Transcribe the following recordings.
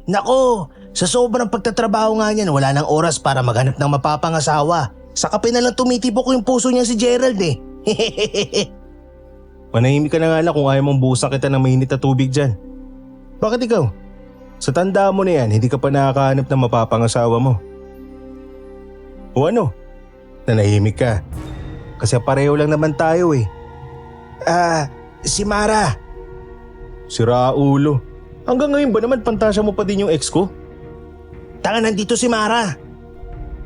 Nako, sa sobrang pagtatrabaho nga niyan, wala nang oras para maghanap ng mapapangasawa. Sa kape na lang tumitibok yung puso niya si Gerald eh. Manahimik ka na nga lang kung ayaw mong buhusan kita ng mainit na tubig dyan. Bakit ikaw? Sa tanda mo na yan, hindi ka pa nakakahanap ng mapapangasawa mo. O ano? Nanahimik ka. Kasi pareho lang naman tayo eh. Si Mara. Sira ulo. Hanggang ngayon ba naman pantasya mo pa din yung ex ko? Tanga, nandito si Mara.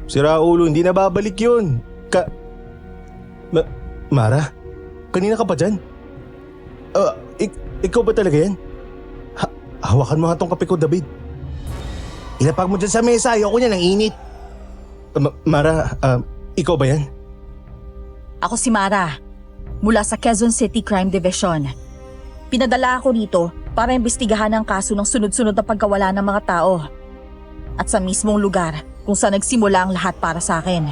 Sira ulo, hindi na babalik yun. Mara? Kanina ka pa dyan? Ikaw ba talaga yan? Hawakan mo nga tong kape ko, David. Ilapag mo dyan sa mesa, ayoko niya ng init. Mara, ikaw ba yan? Ako si Mara, mula sa Quezon City Crime Division. Pinadala ako dito para imbestigahan ang kaso ng sunod-sunod na pagkawala ng mga tao. At sa mismong lugar kung saan nagsimula ang lahat para sa akin.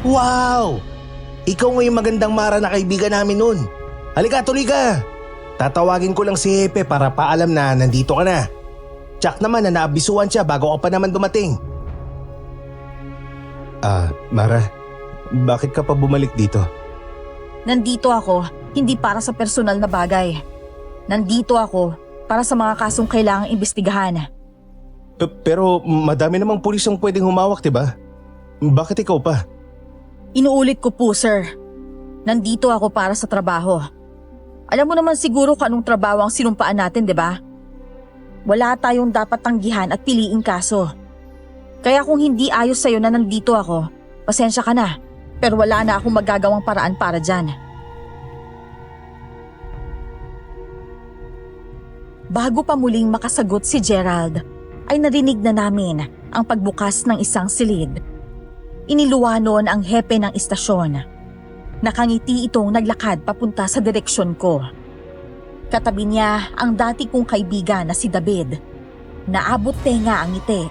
Wow! Ikaw nga yung magandang Mara na kaibigan namin nun. Halika, tuloy ka. Tatawagin ko lang si Hepe para paalam na nandito ka na. Tsak naman na naabisuan siya bago ka pa naman dumating. Mara, bakit ka pa bumalik dito? Nandito ako hindi para sa personal na bagay. Nandito ako para sa mga kasong kailangang imbestigahan. Pero madami namang pulis ang pwedeng humawak, diba? Bakit ikaw pa? Inuulit ko po, sir. Nandito ako para sa trabaho. Alam mo naman siguro kung anong trabaho ang sinumpaan natin, diba? Wala tayong dapat tanggihan at piliing kaso. Kaya kung hindi ayos sa'yo na nandito ako, pasensya ka na. Pero wala na akong magagawang paraan para dyan. Bago pa muling makasagot si Gerald, ay narinig na namin ang pagbukas ng isang silid. Iniluwa noon ang hepe ng istasyon. Nakangiti itong naglakad papunta sa direksyon ko. Katabi niya ang dati kong kaibigan na si David. Naabot tenga ang ngiti.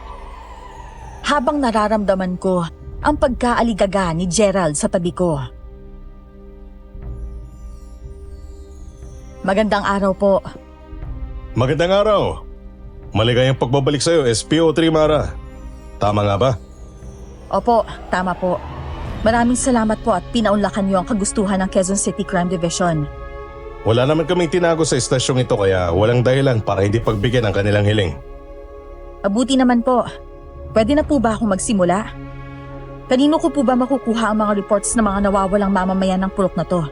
Habang nararamdaman ko ang pagkaaligaga ni Gerald sa tabi ko. Magandang araw po. Magandang araw. Maligayang pagbabalik sa'yo, SPO3 Mara. Tama nga ba? Opo, tama po. Maraming salamat po at pinaunlakan niyo ang kagustuhan ng Quezon City Crime Division. Wala naman kaming tinago sa estasyong ito kaya walang dahilan para hindi pagbigyan ang kanilang hiling. Mabuti naman po. Pwede na po ba akong magsimula? Kanino ko po ba makukuha ang mga reports ng mga nawawalang mamamayan ng purok na to?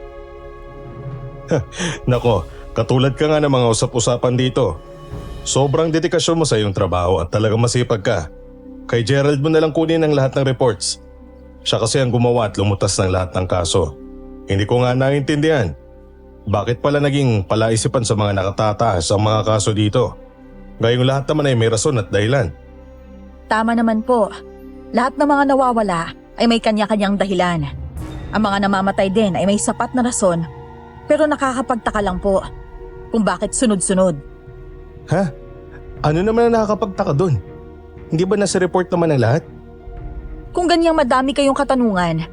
Nako, katulad ka nga ng mga usap-usapan dito. Sobrang dedikasyon mo sa iyong trabaho at talagang masipag ka. Kay Gerald mo nalang kunin ang lahat ng reports. Siya kasi ang gumawa at lumutas ng lahat ng kaso. Hindi ko nga naiintindihan. Bakit pala naging palaisipan sa mga nakatataas ang mga kaso dito? Gayong lahat naman ay may rason at dahilan. Tama naman po. Lahat ng mga nawawala ay may kanya-kanyang dahilan. Ang mga namamatay din ay may sapat na rason. Pero nakakapagtaka lang po kung bakit sunod-sunod. Ha? Ano naman ang nakakapagtaka doon? Hindi ba nasa report naman ang lahat? Kung ganyang madami kayong katanungan,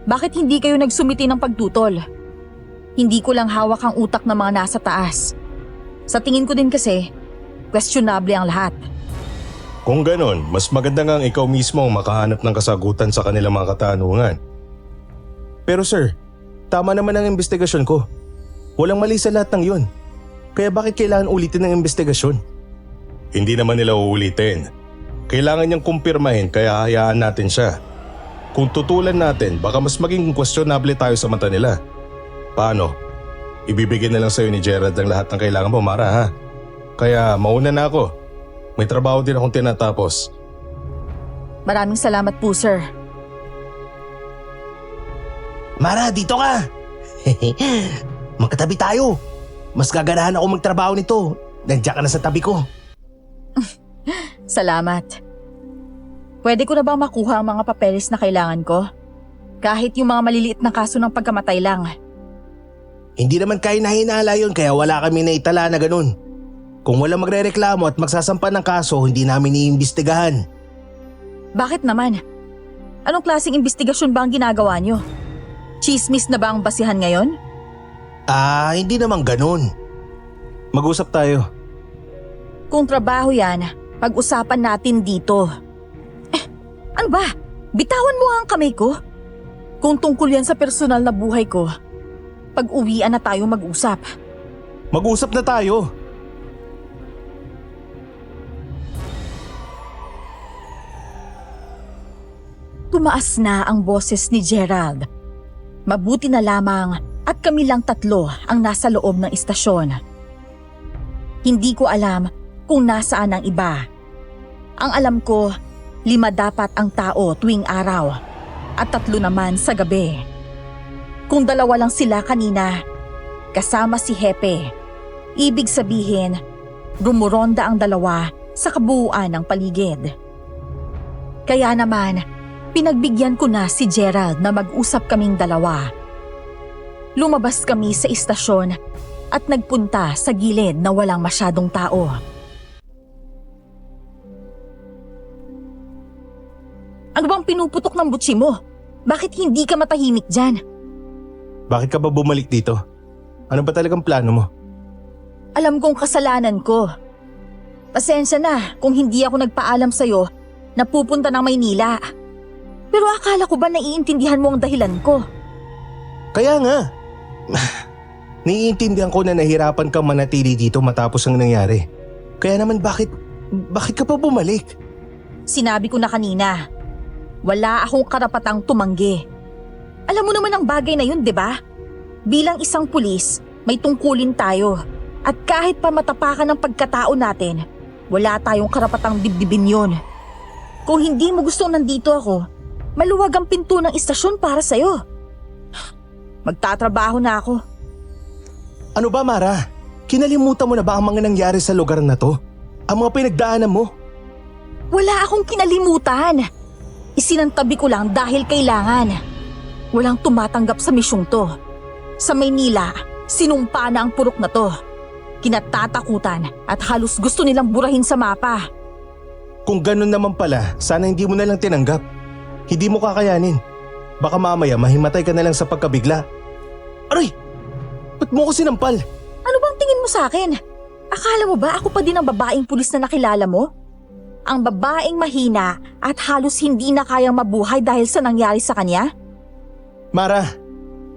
bakit hindi kayo nagsumiti ng pagtutol? Hindi ko lang hawak ang utak ng mga nasa taas. Sa tingin ko din kasi, questionable ang lahat. Kung ganon, mas maganda nga ikaw mismo ang makahanap ng kasagutan sa kanilang mga katanungan. Pero sir, tama naman ang investigasyon ko. Walang mali sa lahat ng yun. Kaya bakit kailangan ulitin ang investigasyon? Hindi naman nila uulitin. Kailangan niyang kumpirmahin kaya hayaan natin siya. Kung tutulan natin, baka mas maging questionable tayo sa mata nila. Paano? Ibibigay na lang sa'yo ni Gerald ang lahat ng kailangan mo, Mara, ha? Kaya mauna na ako. May trabaho din akong tinatapos. Maraming salamat po, sir. Mara, dito ka. Magkatabi tayo. Mas gaganahan ako magtrabaho nito. Nandiyan ka na sa tabi ko. Salamat. Pwede ko na bang makuha ang mga papeles na kailangan ko? Kahit yung mga maliliit na kaso ng pagkamatay lang. Hindi naman kayo nahinala yun kaya wala kami naitala na ganun. Kung wala magrereklamo at magsasampa ng kaso, hindi namin iimbestigahan. Bakit naman? Anong klaseng investigasyon ba ang ginagawa nyo? Chismis na ba ang basihan ngayon? Hindi naman ganun. Mag-usap tayo. Kung trabaho yan, Pag-usapan natin dito. Ano ba? Bitawan mo ang kamay ko? Kung tungkol yan sa personal na buhay ko, pag-uwian na tayo mag-usap. Mag-usap na tayo. Tumaas na ang boses ni Gerald. Mabuti na lamang at kami lang tatlo ang nasa loob ng istasyon. Hindi ko alam kung nasaan ang iba. Ang alam ko, 5 dapat ang tao tuwing araw at 3 naman sa gabi. Kung 2 lang sila kanina, kasama si Hepe, ibig sabihin, rumuronda ang 2 sa kabuuan ng paligid. Kaya naman, pinagbigyan ko na si Gerald na mag-usap kaming 2. Lumabas kami sa istasyon at nagpunta sa gilid na walang masyadong tao. Ano bang pinuputok ng butsi mo? Bakit hindi ka matahimik dyan? Bakit ka ba bumalik dito? Ano ba talagang plano mo? Alam kong kasalanan ko. Pasensya na kung hindi ako nagpaalam sa'yo na pupunta ng Maynila. Pero akala ko ba naiintindihan mo ang dahilan ko? Kaya nga. Naiintindihan ko na nahirapan kang manatili dito matapos ang nangyari. Kaya naman bakit ka pa bumalik? Sinabi ko na kanina, wala akong karapatang tumanggi. Alam mo naman ang bagay na yun, di ba? Bilang isang pulis, may tungkulin tayo. At kahit pa matapakan ng pagkatao natin, wala tayong karapatang dibdibin yun. Kung hindi mo gustong nandito ako, maluwag ang pinto ng istasyon para sa'yo. Magtatrabaho na ako. Ano ba, Mara? Kinalimutan mo na ba ang mga nangyari sa lugar na to? Ang mga pinagdaanan mo? Wala akong kinalimutan. Isinantabi ko lang dahil kailangan. Walang tumatanggap sa misyong to. Sa Maynila, sinumpa na ang purok na to. Kinatatakutan at halos gusto nilang burahin sa mapa. Kung ganun naman pala, sana hindi mo na lang tinanggap. Hindi mo kakayanin. Baka mamaya mahimatay ka na lang sa pagkabigla. Aray! Ba't mo ko sinampal? Ano bang tingin mo sa akin? Akala mo ba ako pa din ang babaeng pulis na nakilala mo? Ang babaeng mahina at halos hindi na kayang mabuhay dahil sa nangyari sa kanya? Mara,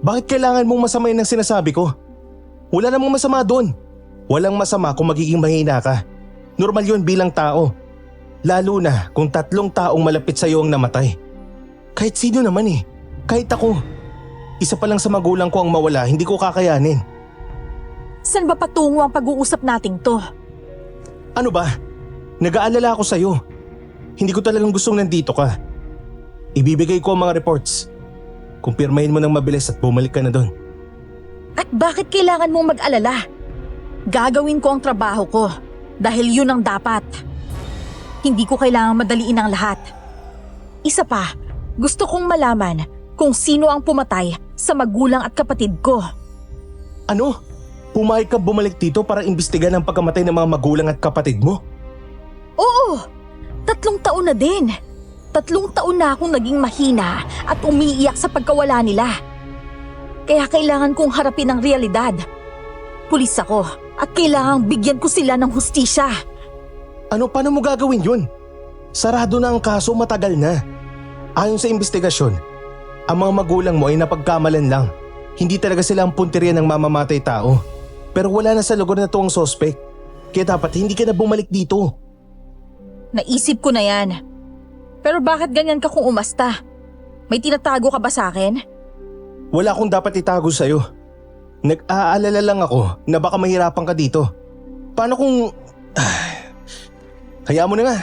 bakit kailangan mong masamayin ang sinasabi ko? Wala namang masama doon. Walang masama kung magiging mahina ka. Normal yun bilang tao. Lalo na kung 3 taong malapit sa iyo ang namatay. Kahit sino naman eh. Kahit ako. Isa pa lang sa magulang ko ang mawala, hindi ko kakayanin. Saan ba patungo ang pag-uusap nating to? Ano ba? Nag-aalala ako sa'yo. Hindi ko talagang gustong nandito ka. Ibibigay ko ang mga reports. Kumpirmahin mo ng mabilis at bumalik ka na doon. At bakit kailangan mong mag-alala? Gagawin ko ang trabaho ko dahil yun ang dapat. Hindi ko kailangang madaliin ang lahat. Isa pa, gusto kong malaman kung sino ang pumatay sa magulang at kapatid ko. Ano? Pumayag ka bumalik dito para imbestigahan ang pagkamatay ng mga magulang at kapatid mo? Oo! 3 taon na din. 3 taon na akong naging mahina at umiiyak sa pagkawala nila. Kaya kailangan kong harapin ang realidad. Pulis ako at kailangang bigyan ko sila ng hustisya. Ano, paano mo gagawin yun? Sarado na ang kaso, matagal na. Ayon sa investigasyon, ang mga magulang mo ay napagkamalan lang. Hindi talaga sila ang punteriya ng mamamatay tao. Pero wala na sa lugar na to ang sospek. Kaya dapat hindi ka na bumalik dito. Naisip ko na yan. Pero bakit ganyan ka kung umasta? May tinatago ka ba sa akin? Wala akong dapat itago sa'yo. Nag-aalala lang ako na baka mahirapan ka dito. Paano kung… Hayaan mo na nga.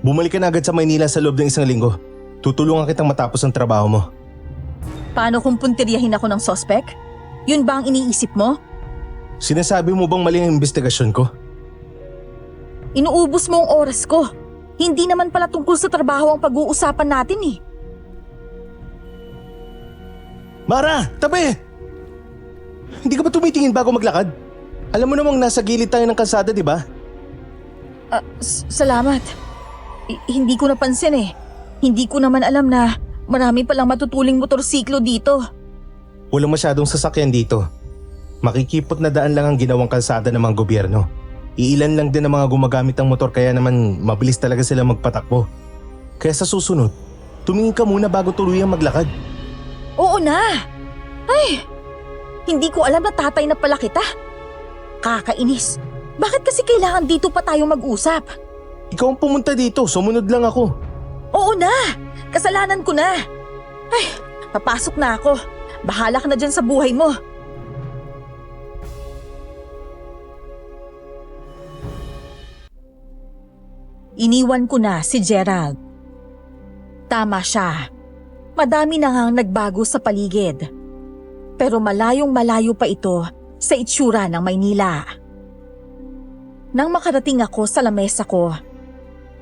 Bumalik ka na agad sa Maynila sa loob ng 1 linggo. Tutulungan kitang matapos ang trabaho mo. Paano kung puntiryahin ako ng sospek? Yun ba ang iniisip mo? Sinasabi mo bang mali ang investigasyon ko? Inuubos mo ang oras ko. Hindi naman pala tungkol sa trabaho ang pag-uusapan natin eh. Mara! Tabi! Hindi ka ba tumitingin bago maglakad? Alam mo namang nasa gilid tayo ng kalsada, di ba? Salamat. Hindi ko napansin eh. Hindi ko naman alam na marami palang matutuling motorsiklo dito. Walang masyadong sasakyan dito. Makikipot na daan lang ang ginawang kalsada ng mga gobyerno. Iilan lang din ang mga gumagamit ng motor kaya naman mabilis talaga sila magpatakbo. Kaya sa susunod, tumingin ka muna bago tuluyang maglakad. Oo na! Ay! Hindi ko alam na tatay na pala kita. Kakainis. Bakit kasi kailangan dito pa tayo mag-usap? Ikaw ang pumunta dito, sumunod lang ako. Oo na! Kasalanan ko na! Ay, papasok na ako. Bahala ka na dyan sa buhay mo. Iniwan ko na si Gerald. Tama siya. Madami na ngang nagbago sa paligid. Pero malayong malayo pa ito sa itsura ng Maynila. Nang makarating ako sa lamesa ko,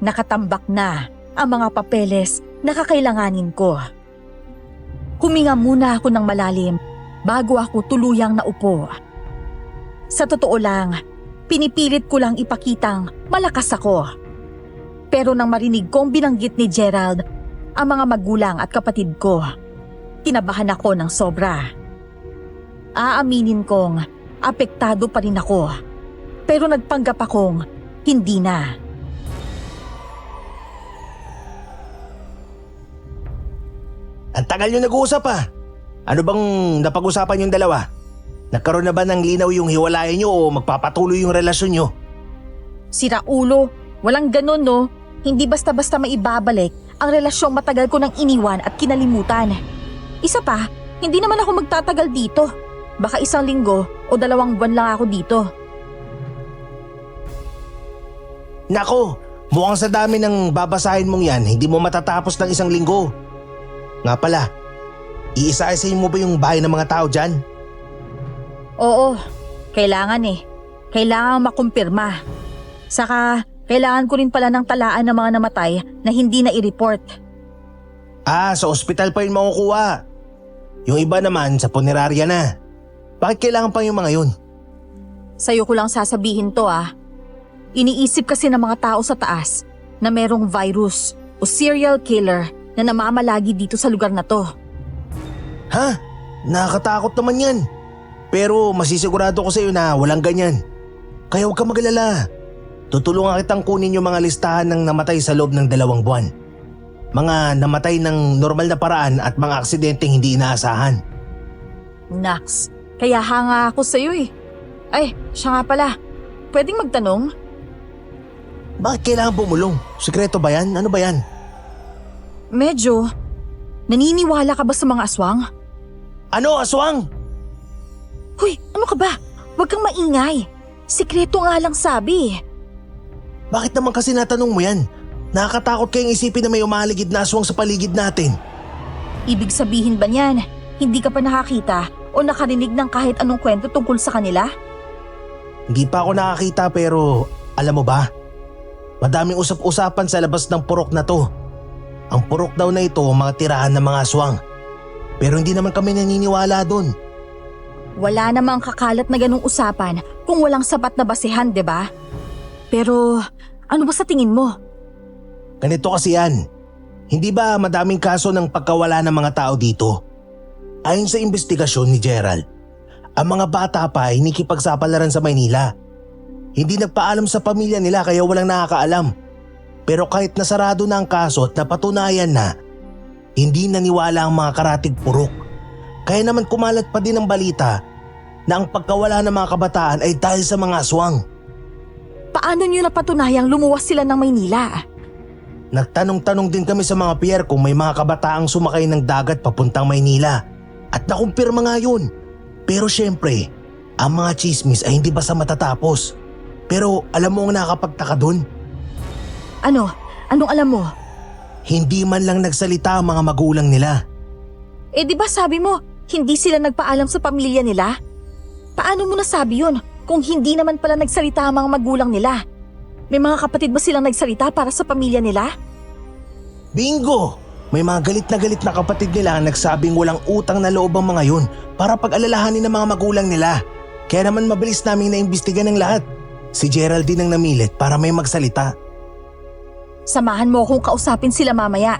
nakatambak na ang mga papeles na kakailanganin ko. Huminga muna ako ng malalim bago ako tuluyang naupo. Sa totoo lang, pinipilit ko lang ipakitang malakas ako. Pero nang marinig kong binanggit ni Gerald ang mga magulang at kapatid ko, kinabahan ako ng sobra. Aaminin kong apektado pa rin ako, pero nagpanggap akong hindi na. Ang tagal nyo nag-uusap ah. Ano bang napag-usapan yung dalawa? Nagkaroon na ba ng linaw yung hiwalayan nyo o magpapatuloy yung relasyon nyo? Sira ulo, walang ganun no. Hindi basta-basta maibabalik ang relasyong matagal ko nang iniwan at kinalimutan. Isa pa, hindi naman ako magtatagal dito. Baka 1 linggo o 2 buwan lang ako dito. Nako, mukhang sa dami ng babasahin mong yan, hindi mo matatapos ng 1 linggo. Nga pala, iisa-isahin mo ba yung bahay ng mga tao dyan? Oo, kailangan eh. Kailangan makumpirma. Saka, kailangan ko rin pala ng talaan ng mga namatay na hindi na i-report. Sa ospital pa yun makukuha. Yung iba naman sa punerarya na. Bakit kailangan pa yung mga yun? Sa'yo ko lang sasabihin to ah. Iniisip kasi ng mga tao sa taas na merong virus o serial killer na namamalagi dito sa lugar na to. Ha? Nakakatakot naman yan. Pero masisigurado ko sa'yo na walang ganyan. Kaya huwag ka magalala. Tutulungan kitang kunin yung mga listahan ng namatay sa loob ng 2 buwan. Mga namatay ng normal na paraan at mga aksidenteng hindi inaasahan. Naks, kaya hanga ako sa'yo eh. Ay, siya nga pala. Pwedeng magtanong? Bakit kailangan bumulong? Sikreto ba yan? Ano ba yan? Medyo. Naniniwala ka ba sa mga aswang? Ano, aswang? Hoy, ano ka ba? Huwag kang maingay. Sikreto nga lang sabi. Bakit naman kasi natanong mo yan? Nakakatakot kayong isipin na may umaligid na aswang sa paligid natin. Ibig sabihin ba niyan, hindi ka pa nakakita o nakarinig ng kahit anong kwento tungkol sa kanila? Hindi pa ako nakakita pero alam mo ba? Madaming usap-usapan sa labas ng purok na to. Ang purok daw na ito mga tirahan ng mga aswang. Pero hindi naman kami naniniwala doon. Wala namang kakalat na ganung usapan kung walang sapat na basehan, 'di ba? Pero ano ba sa tingin mo? Ganito kasi yan. Hindi ba madaming kaso ng pagkawala ng mga tao dito? Ayon sa investigasyon ni Gerald, ang mga bata pa ay nikipagsapalaran sa Maynila. Hindi nagpaalam sa pamilya nila kaya walang nakakaalam. Pero kahit nasarado na ang kaso at napatunayan na, hindi naniwala ang mga karatig purok. Kaya naman kumalat pa din ang balita na ang pagkawala ng mga kabataan ay dahil sa mga aswang. Paano niyo napatunayang lumuwas sila ng Maynila? Nagtanong-tanong din kami sa mga pier kung may mga kabataang sumakay ng dagat papuntang Maynila. At nakumpirma nga yun. Pero syempre, ang mga chismis ay hindi basta matatapos. Pero alam mo ang nakakapagtaka dun? Ano? Anong alam mo? Hindi man lang nagsalita ang mga magulang nila. Eh di ba sabi mo, hindi sila nagpaalam sa pamilya nila? Paano mo nasabi yun kung hindi naman pala nagsalita ang mga magulang nila? May mga kapatid ba silang nagsalita para sa pamilya nila? Bingo! May mga galit na kapatid nila ang nagsabing walang utang na loob ang mga yun para pag-alalahanin ng mga magulang nila. Kaya naman mabilis naming naimbestigan ng lahat. Si Geraldine ang namilit para may magsalita. Samahan mo akong kausapin sila mamaya.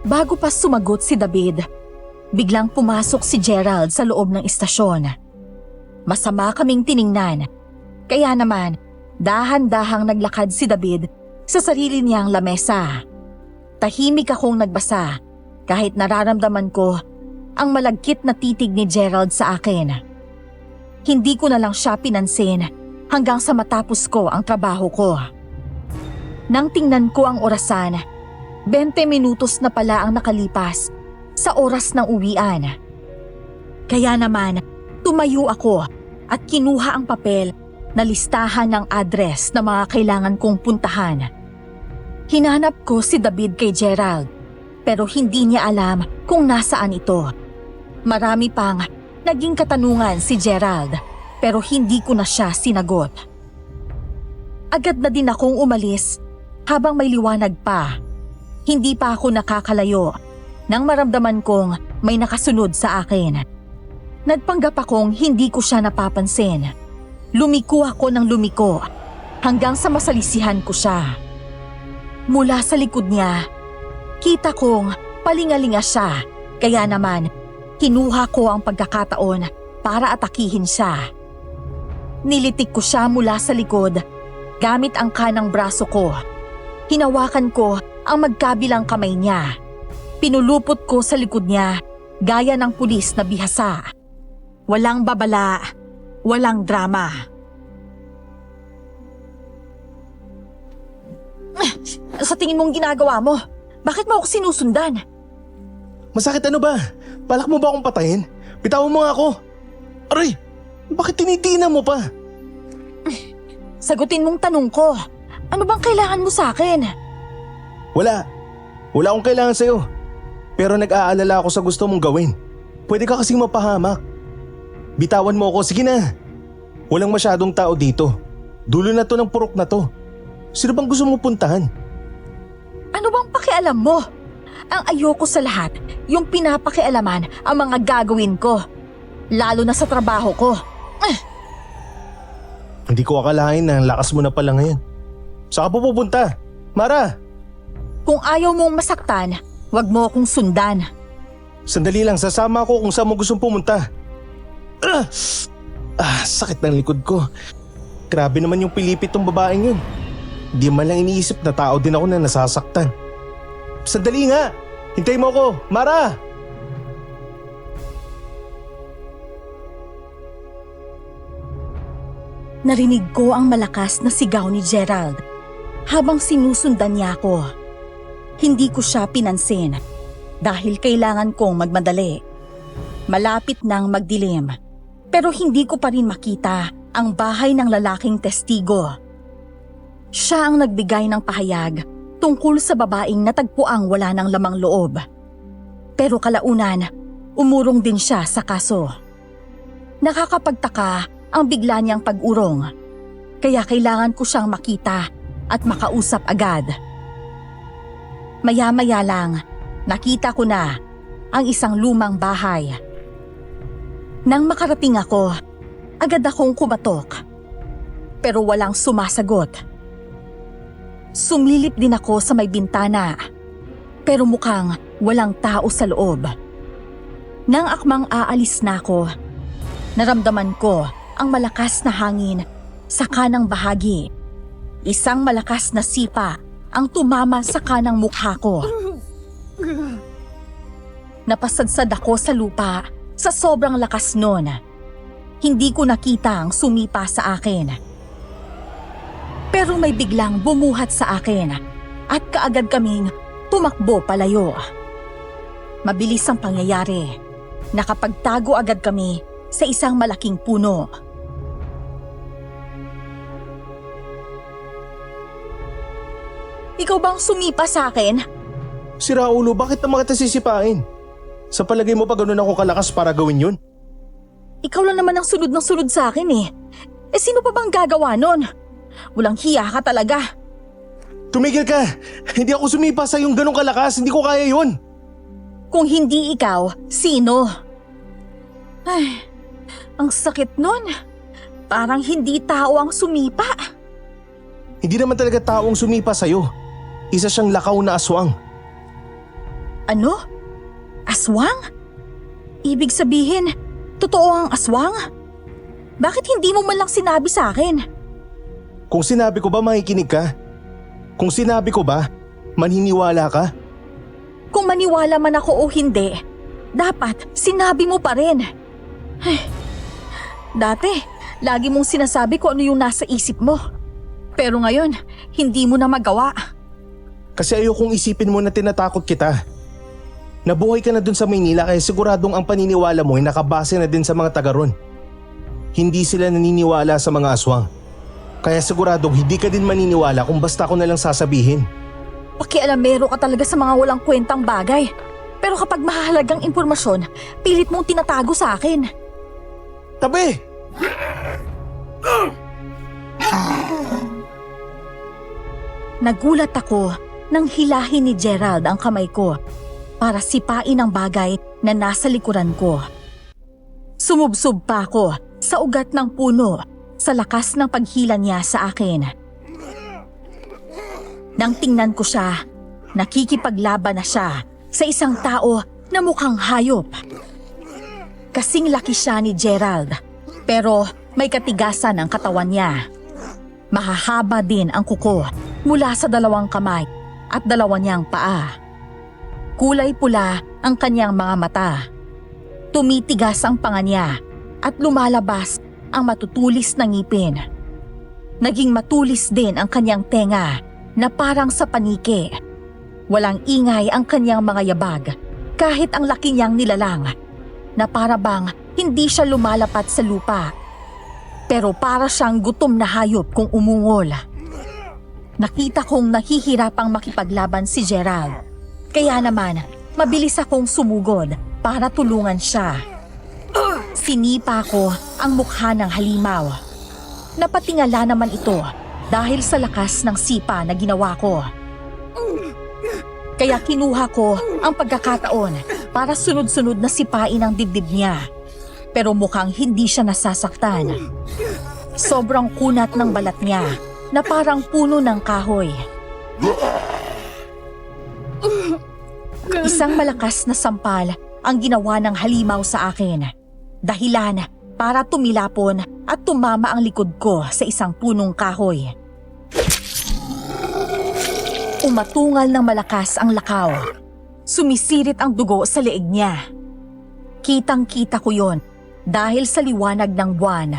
Bago pa sumagot si David, biglang pumasok si Gerald sa loob ng istasyon. Masama kaming tiningnan. Kaya naman, dahan-dahang naglakad si David sa sarili niyang lamesa. Tahimik akong nagbasa kahit nararamdaman ko ang malagkit na titig ni Gerald sa akin. Hindi ko na lang siya pinansin hanggang sa matapos ko ang trabaho ko. Nang tingnan ko ang orasan, 20 minutos na pala ang nakalipas sa oras ng uwian. Kaya naman, tumayo ako at kinuha ang papel na listahan ng address na mga kailangan kong puntahan. Hinanap ko si David kay Gerald, pero hindi niya alam kung nasaan ito. Marami pang naging katanungan si Gerald, pero hindi ko na siya sinagot. Agad na din akong umalis habang may liwanag pa. Hindi pa ako nakakalayo nang maramdaman kong may nakasunod sa akin. Nagpanggap akong hindi ko siya napapansin. Lumiko ako ng lumiko hanggang sa masalisihan ko siya. Mula sa likod niya, kita kong palingalinga siya, kaya naman kinuha ko ang pagkakataon para atakihin siya. Nilitik ko siya mula sa likod gamit ang kanang braso ko. Hinawakan ko ang magkabilang kamay niya. Pinulupot ko sa likod niya gaya ng pulis na bihasa. Walang babala, walang drama. Sa tingin mong ginagawa mo? Bakit mo ako sinusundan? Masakit ano ba? Balak mo ba akong patayin? Bitawan mo nga ako. Aray! Bakit tinitingnan mo pa? Sagutin mong tanong ko. Ano bang kailangan mo sa akin? Wala. Wala akong kailangan sa'yo. Pero nag-aalala ako sa gusto mong gawin. Pwede ka kasing mapahamak. Bitawan mo ako, sige na. Walang masyadong tao dito. Dulo na to ng purok na to. Sino bang gusto mo puntahan? Ano bang pakialam mo? Ang ayoko sa lahat, yung pinapakialaman ang mga gagawin ko. Lalo na sa trabaho ko. Hindi ko akalain na ang lakas mo na pala ngayon. Saan ka pupunta? Mara! Kung ayaw mong masaktan, wag mo akong sundan. Sandali lang, sasama ako kung saan mo gustong pumunta. Sakit ng likod ko. Grabe naman yung pilipit tong babaeng yun. Di man lang iniisip na tao din ako na nasasaktan. Sandali nga! Hintay mo ako! Mara! Narinig ko ang malakas na sigaw ni Gerald habang sinusundan niya ako. Hindi ko siya pinansin dahil kailangan kong magmadali. Malapit nang magdilim pero hindi ko pa rin makita ang bahay ng lalaking testigo. Siya ang nagbigay ng pahayag tungkol sa babaeng natagpuang wala ng lamang loob. Pero kalaunan, umurong din siya sa kaso. Nakakapagtaka ang bigla niyang pag-urong, kaya kailangan ko siyang makita at makausap agad. Maya-maya lang, nakita ko na ang isang lumang bahay. Nang makarating ako, agad akong kumatok. Pero walang sumasagot. Sumilip din ako sa may bintana, pero mukhang walang tao sa loob. Nang akmang aalis na ako, naramdaman ko ang malakas na hangin sa kanang bahagi. Isang malakas na sipa ang tumama sa kanang mukha ko. Napasadsad ako sa lupa sa sobrang lakas nun. Hindi ko nakita ang sumipa sa akin. Pero may biglang bumuhat sa akin at kaagad kaming tumakbo palayo. Mabilis ang pangyayari. Nakapagtago agad kami sa isang malaking puno. Ikaw bang sumipa sa akin? Si Raulo, bakit naman kita sisipain? Sa palagay mo pa ganun ako kalakas para gawin yun? Ikaw lang naman ang sunod ng sunod sa akin eh. Sino pa bang gagawa nun? Walang hiya ka talaga. Tumigil ka! Hindi ako sumipa sa yung ganong kalakas, hindi ko kaya yun! Kung hindi ikaw, sino? Ay, ang sakit nun. Parang hindi tao ang sumipa. Hindi naman talaga taong sumipa sa'yo. Isa siyang lakaw na aswang. Ano? Aswang? Ibig sabihin, totoo ang aswang? Bakit hindi mo man lang sinabi sa akin? Kung sinabi ko ba makikinig ka? Kung sinabi ko ba, maniniwala ka? Kung maniwala man ako o hindi, dapat sinabi mo pa rin. Ay, dati, lagi mong sinasabi ko ano yung nasa isip mo. Pero ngayon, hindi mo na magawa. Kasi ayokong isipin mo na tinatakot kita. Nabuhay ka na dun sa Maynila kaya siguradong ang paniniwala mo ay nakabase na din sa mga taga ron. Hindi sila naniniwala sa mga aswang. Kaya siguradong hindi ka din maniniwala kung basta ko na lang sasabihin. Pakialamero ka talaga sa mga walang kwentang bagay. Pero kapag mahalagang impormasyon, pilit mong tinatago sa akin. Tabi! Nagulat ako nang hilahin ni Gerald ang kamay ko para sipain ang bagay na nasa likuran ko. Sumubsob pa ako sa ugat ng puno sa lakas ng paghila niya sa akin. Nang tingnan ko siya, nakikipaglaban na siya sa isang tao na mukhang hayop. Kasing laki siya ni Gerald, pero may katigasan ang katawan niya. Mahahaba din ang kuko mula sa dalawang kamay at dalawa niyang paa. Kulay pula ang kanyang mga mata. Tumitigas ang panga niya at lumalabas ang matutulis na ngipin. Naging matulis din ang kanyang tenga na parang sa paniki. Walang ingay ang kanyang mga yabag kahit ang laki niyang nilalang na para bang hindi siya lumalapat sa lupa. Pero para siyang gutom na hayop kung umungol. Nakita kong nahihirapang makipaglaban si Gerald. Kaya naman, mabilis akong sumugod para tulungan siya. Sinipa ko ang mukha ng halimaw. Napatingala naman ito dahil sa lakas ng sipa na ginawa ko. Kaya kinuha ko ang pagkakataon para sunod-sunod na sipain ang dibdib niya. Pero mukhang hindi siya nasasaktan. Sobrang kunat ng balat niya na parang puno ng kahoy. Isang malakas na sampal ang ginawa ng halimaw sa akin. Dahilan para tumilapon at tumama ang likod ko sa isang punong kahoy. Umatungal ng malakas ang lakaw. Sumisirit ang dugo sa leeg niya. Kitang-kita ko yon dahil sa liwanag ng buwan.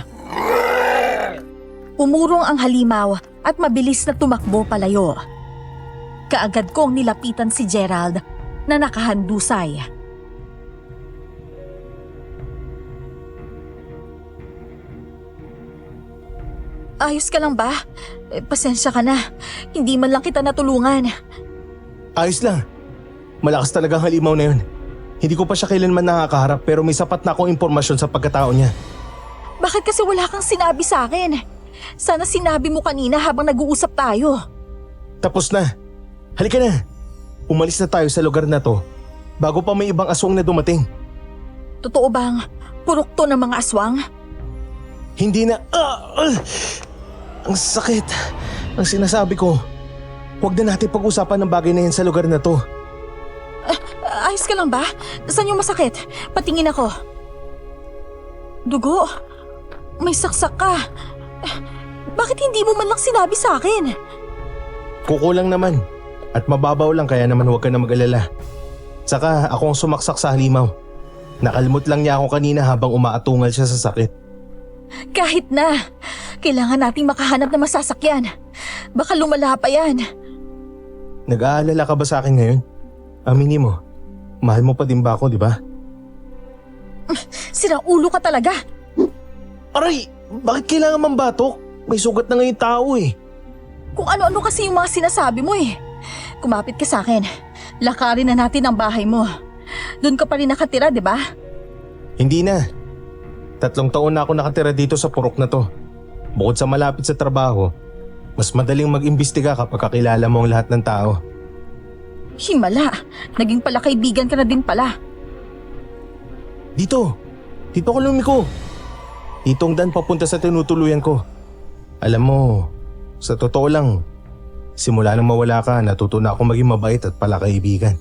Umurong ang halimaw at mabilis na tumakbo palayo. Kaagad kong nilapitan si Gerald na nakahandusay. Ayos ka lang ba? Pasensya ka na. Hindi man lang kita natulungan. Ayos lang. Malakas talaga ang halimaw na yun. Hindi ko pa siya kailanman nakakaharap pero may sapat na akong impormasyon sa pagkatao niya. Bakit kasi wala kang sinabi sa akin? Sana sinabi mo kanina habang nag-uusap tayo. Tapos na. Halika na. Umalis na tayo sa lugar na to bago pa may ibang aswang na dumating. Totoo bang purok to ng mga aswang? Hindi na… Ang sakit. Ang sinasabi ko, huwag na natin pag-usapan ng bagay na yan sa lugar na to. Ayos ka lang ba? Saan yung masakit? Patingin ako. Dugo? May saksak ka. Bakit hindi mo man lang sinabi sa akin? Kukulang naman. At mababaw lang kaya naman huwag ka na mag-alala. Saka ako ang sumaksak sa halimaw. Nakalimot lang niya ako kanina habang umaatungal siya sa sakit. Kahit na. Kailangan nating makahanap ng masasakyan. Baka lumala pa yan. Nag-aalala ka ba sa akin ngayon? Aminin mo, mahal mo pa din ba ako, di ba? Sira ulo ka talaga. Aray! Bakit kailangan mambatok? May sugat na ngayon tao eh. Kung ano-ano kasi yung mga sinasabi mo eh. Kumapit ka sa akin. Lakarin na natin ang bahay mo. Doon ka pa rin nakatira, di ba? Hindi na. 3 taon na ako nakatira dito sa purok na to. Bukod sa malapit sa trabaho, mas madaling mag-imbestiga kapag kakilala mo ang lahat ng tao. Himala, naging pala kaibigan ka na din pala. Dito ka lumiko. Dito ang daan papunta sa tinutuluyan ko. Alam mo, sa totoo lang, simula nang mawala ka, natuto na ako maging mabait at pala kaibigan.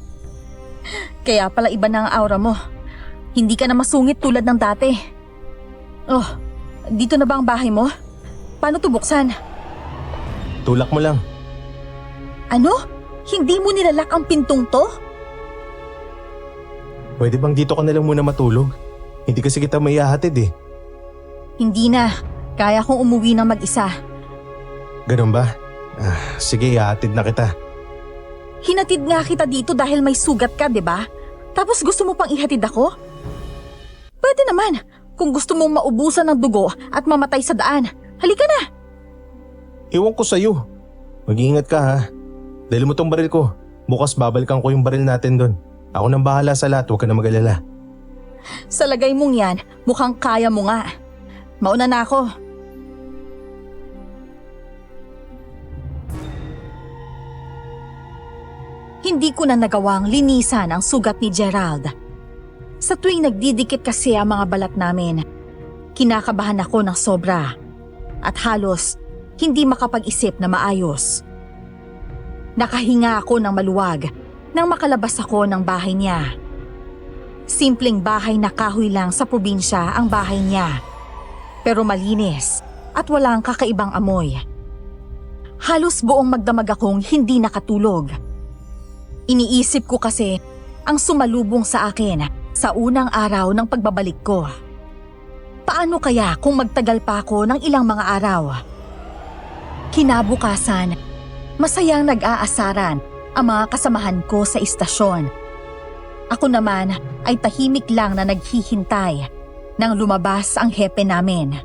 Kaya pala iba na ang aura mo. Hindi ka na masungit tulad ng dati. Oh, dito na ba ang bahay mo? Paano to buksan? Tulak mo lang. Ano? Hindi mo nilalak ang pintong to? Pwede bang dito ka na lang muna matulog? Hindi kasi kita maihahatid eh. Hindi na. Kaya kong umuwi ng mag-isa. Ganun ba? Sige, ihahatid na kita. Hinatid nga kita dito dahil may sugat ka, 'di ba? Tapos gusto mo pang ihatid ako? Pwede naman. Kung gusto mong maubusan ng dugo at mamatay sa daan, halika na. Ewan ko sa'yo. Mag-iingat ka ha. Dahil mo tong baril ko. Bukas babalikan ko yung baril natin doon. Ako nang bahala sa lahat, huwag ka na mag-alala. Sa lagay mong yan, mukhang kaya mo nga. Mauna na ako. Hindi ko na nagawang linisan ang sugat ni Gerald. Sa tuwing nagdidikit kasi ang mga balat namin, kinakabahan ako ng sobra at halos hindi makapag-isip na maayos. Nakahinga ako ng maluwag nang makalabas ako ng bahay niya. Simpleng bahay na kahoy lang sa probinsya ang bahay niya, pero malinis at walang kakaibang amoy. Halos buong magdamag akong hindi nakatulog. Iniisip ko kasi ang sumalubong sa akin sa unang araw ng pagbabalik ko. Paano kaya kung magtagal pa ako ng ilang mga araw? Kinabukasan, masayang nag-aasaran ang mga kasamahan ko sa istasyon. Ako naman ay tahimik lang na naghihintay nang lumabas ang hepe namin.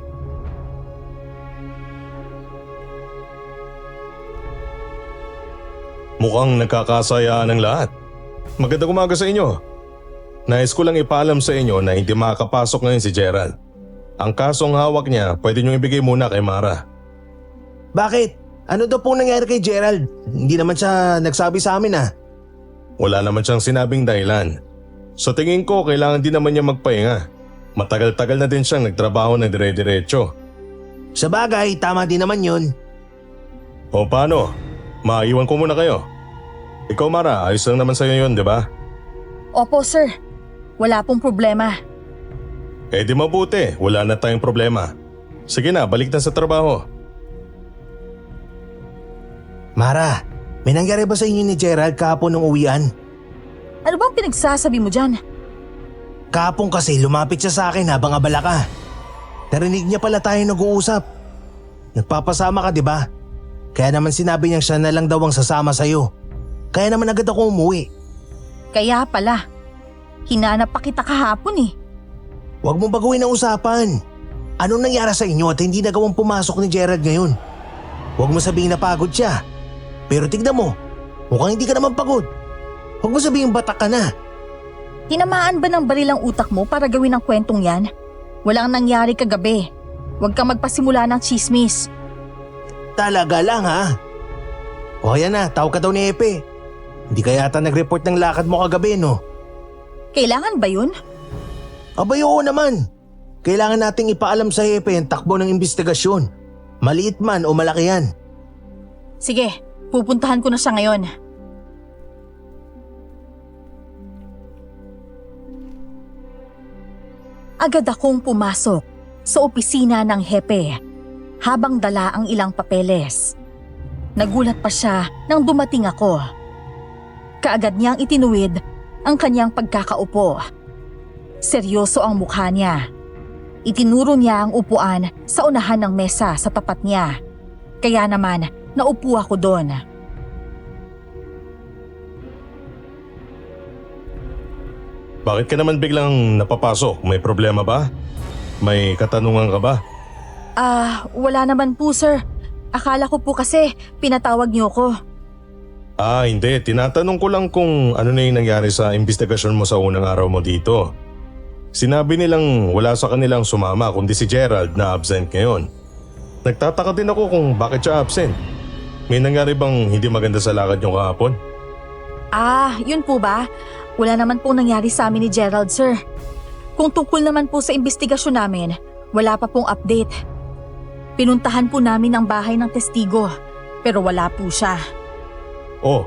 Mukhang nagkakasayaan ang lahat. Magandang umaga sa inyo. Nais ko lang ipaalam sa inyo na hindi makakapasok ngayon si Gerald. Ang kasong hawak niya pwede niyong ibigay muna kay Mara. Bakit? Ano daw pong nangyari kay Gerald? Hindi naman siya nagsabi sa amin ah. Wala naman siyang sinabing dahilan. Sa tingin ko kailangan din naman niya magpahinga. Matagal-tagal na din siyang nagtrabaho ng dire-diretso. Sa bagay, tama din naman yun. O paano? Maiwan ko muna kayo. Ikaw Mara, ayos lang naman sa'yo yun, di ba? Opo, sir. Wala pong problema. Eh di mabuti, wala na tayong problema. Sige na, balik na sa trabaho. Mara, may nangyari ba sa inyo ni Gerald kahapon nung uwian? Ano bang pinagsasabi mo dyan? Kahapon kasi lumapit siya sa akin habang abala ka. Narinig niya pala tayo nag-uusap. Nagpapasama ka, di ba? Kaya naman sinabi niyang siya na lang daw ang sasama sa'yo. Kaya naman agad ako umuwi. Kaya pala. Hinanap pa kita kahapon eh. Huwag mong baguhin ang usapan. Anong nangyari sa inyo at hindi nagawang pumasok ni Gerald ngayon? Huwag mo sabihin na pagod siya. Pero tignan mo, mukhang hindi ka naman pagod. Huwag mo sabihin batak ka na. Tinamaan ba ng baril ang utak mo para gawin ang kwentong yan? Walang nangyari kagabi. Huwag kang magpasimula ng chismis. Talaga lang ha? O kaya na, tawag ka daw ni Epe. Hindi ka yata nag-report ng lakad mo kagabi no? Kailangan ba yun? Abay oo naman. Kailangan nating ipaalam sa Epe ang takbo ng investigasyon. Maliit man o malaki yan. Sige, pupuntahan ko na siya ngayon. Agad akong pumasok sa opisina ng hepe habang dala ang ilang papeles. Nagulat pa siya nang dumating ako. Kaagad niyang itinuwid ang kanyang pagkakaupo. Seryoso ang mukha niya. Itinuro niya ang upuan sa unahan ng mesa sa tapat niya. Kaya naman, naupo ako doon. Bakit ka naman biglang napapasok? May problema ba? May katanungan ka ba? Wala naman po sir. Akala ko po kasi pinatawag niyo ko. Hindi. Tinatanong ko lang kung ano na yung nangyari sa investigasyon mo sa unang araw mo dito. Sinabi nilang wala sa kanilang sumama kundi si Gerald na absent ngayon. Nagtataka din ako kung bakit siya absent. May nangyari bang hindi maganda sa lakad niyo kahapon? Yun po ba? Wala naman pong nangyari sa amin ni Gerald, sir. Kung tungkol naman po sa investigasyon namin, wala pa pong update. Pinuntahan po namin ang bahay ng testigo, pero wala po siya. Oh,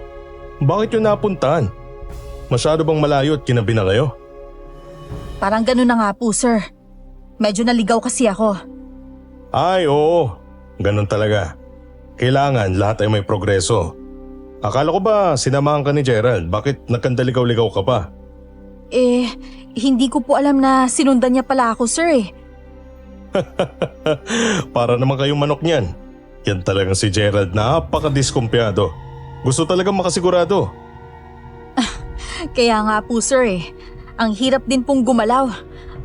bakit yun napuntahan? Masyado bang malayo at kinabi na kayo? Parang ganun na nga po, sir. Medyo naligaw kasi ako. Ay oo, ganun talaga. Kailangan lahat ay may progreso. Akala ko ba sinamahan ka ni Gerald? Bakit nagkandaligaw-ligaw ka pa? Hindi ko po alam na sinundan niya pala ako, sir eh. Para naman kayong manok niyan. Yan talagang si Gerald, napaka-diskumpiyado. Gusto talagang makasigurado. Kaya nga po, sir eh. Ang hirap din pong gumalaw.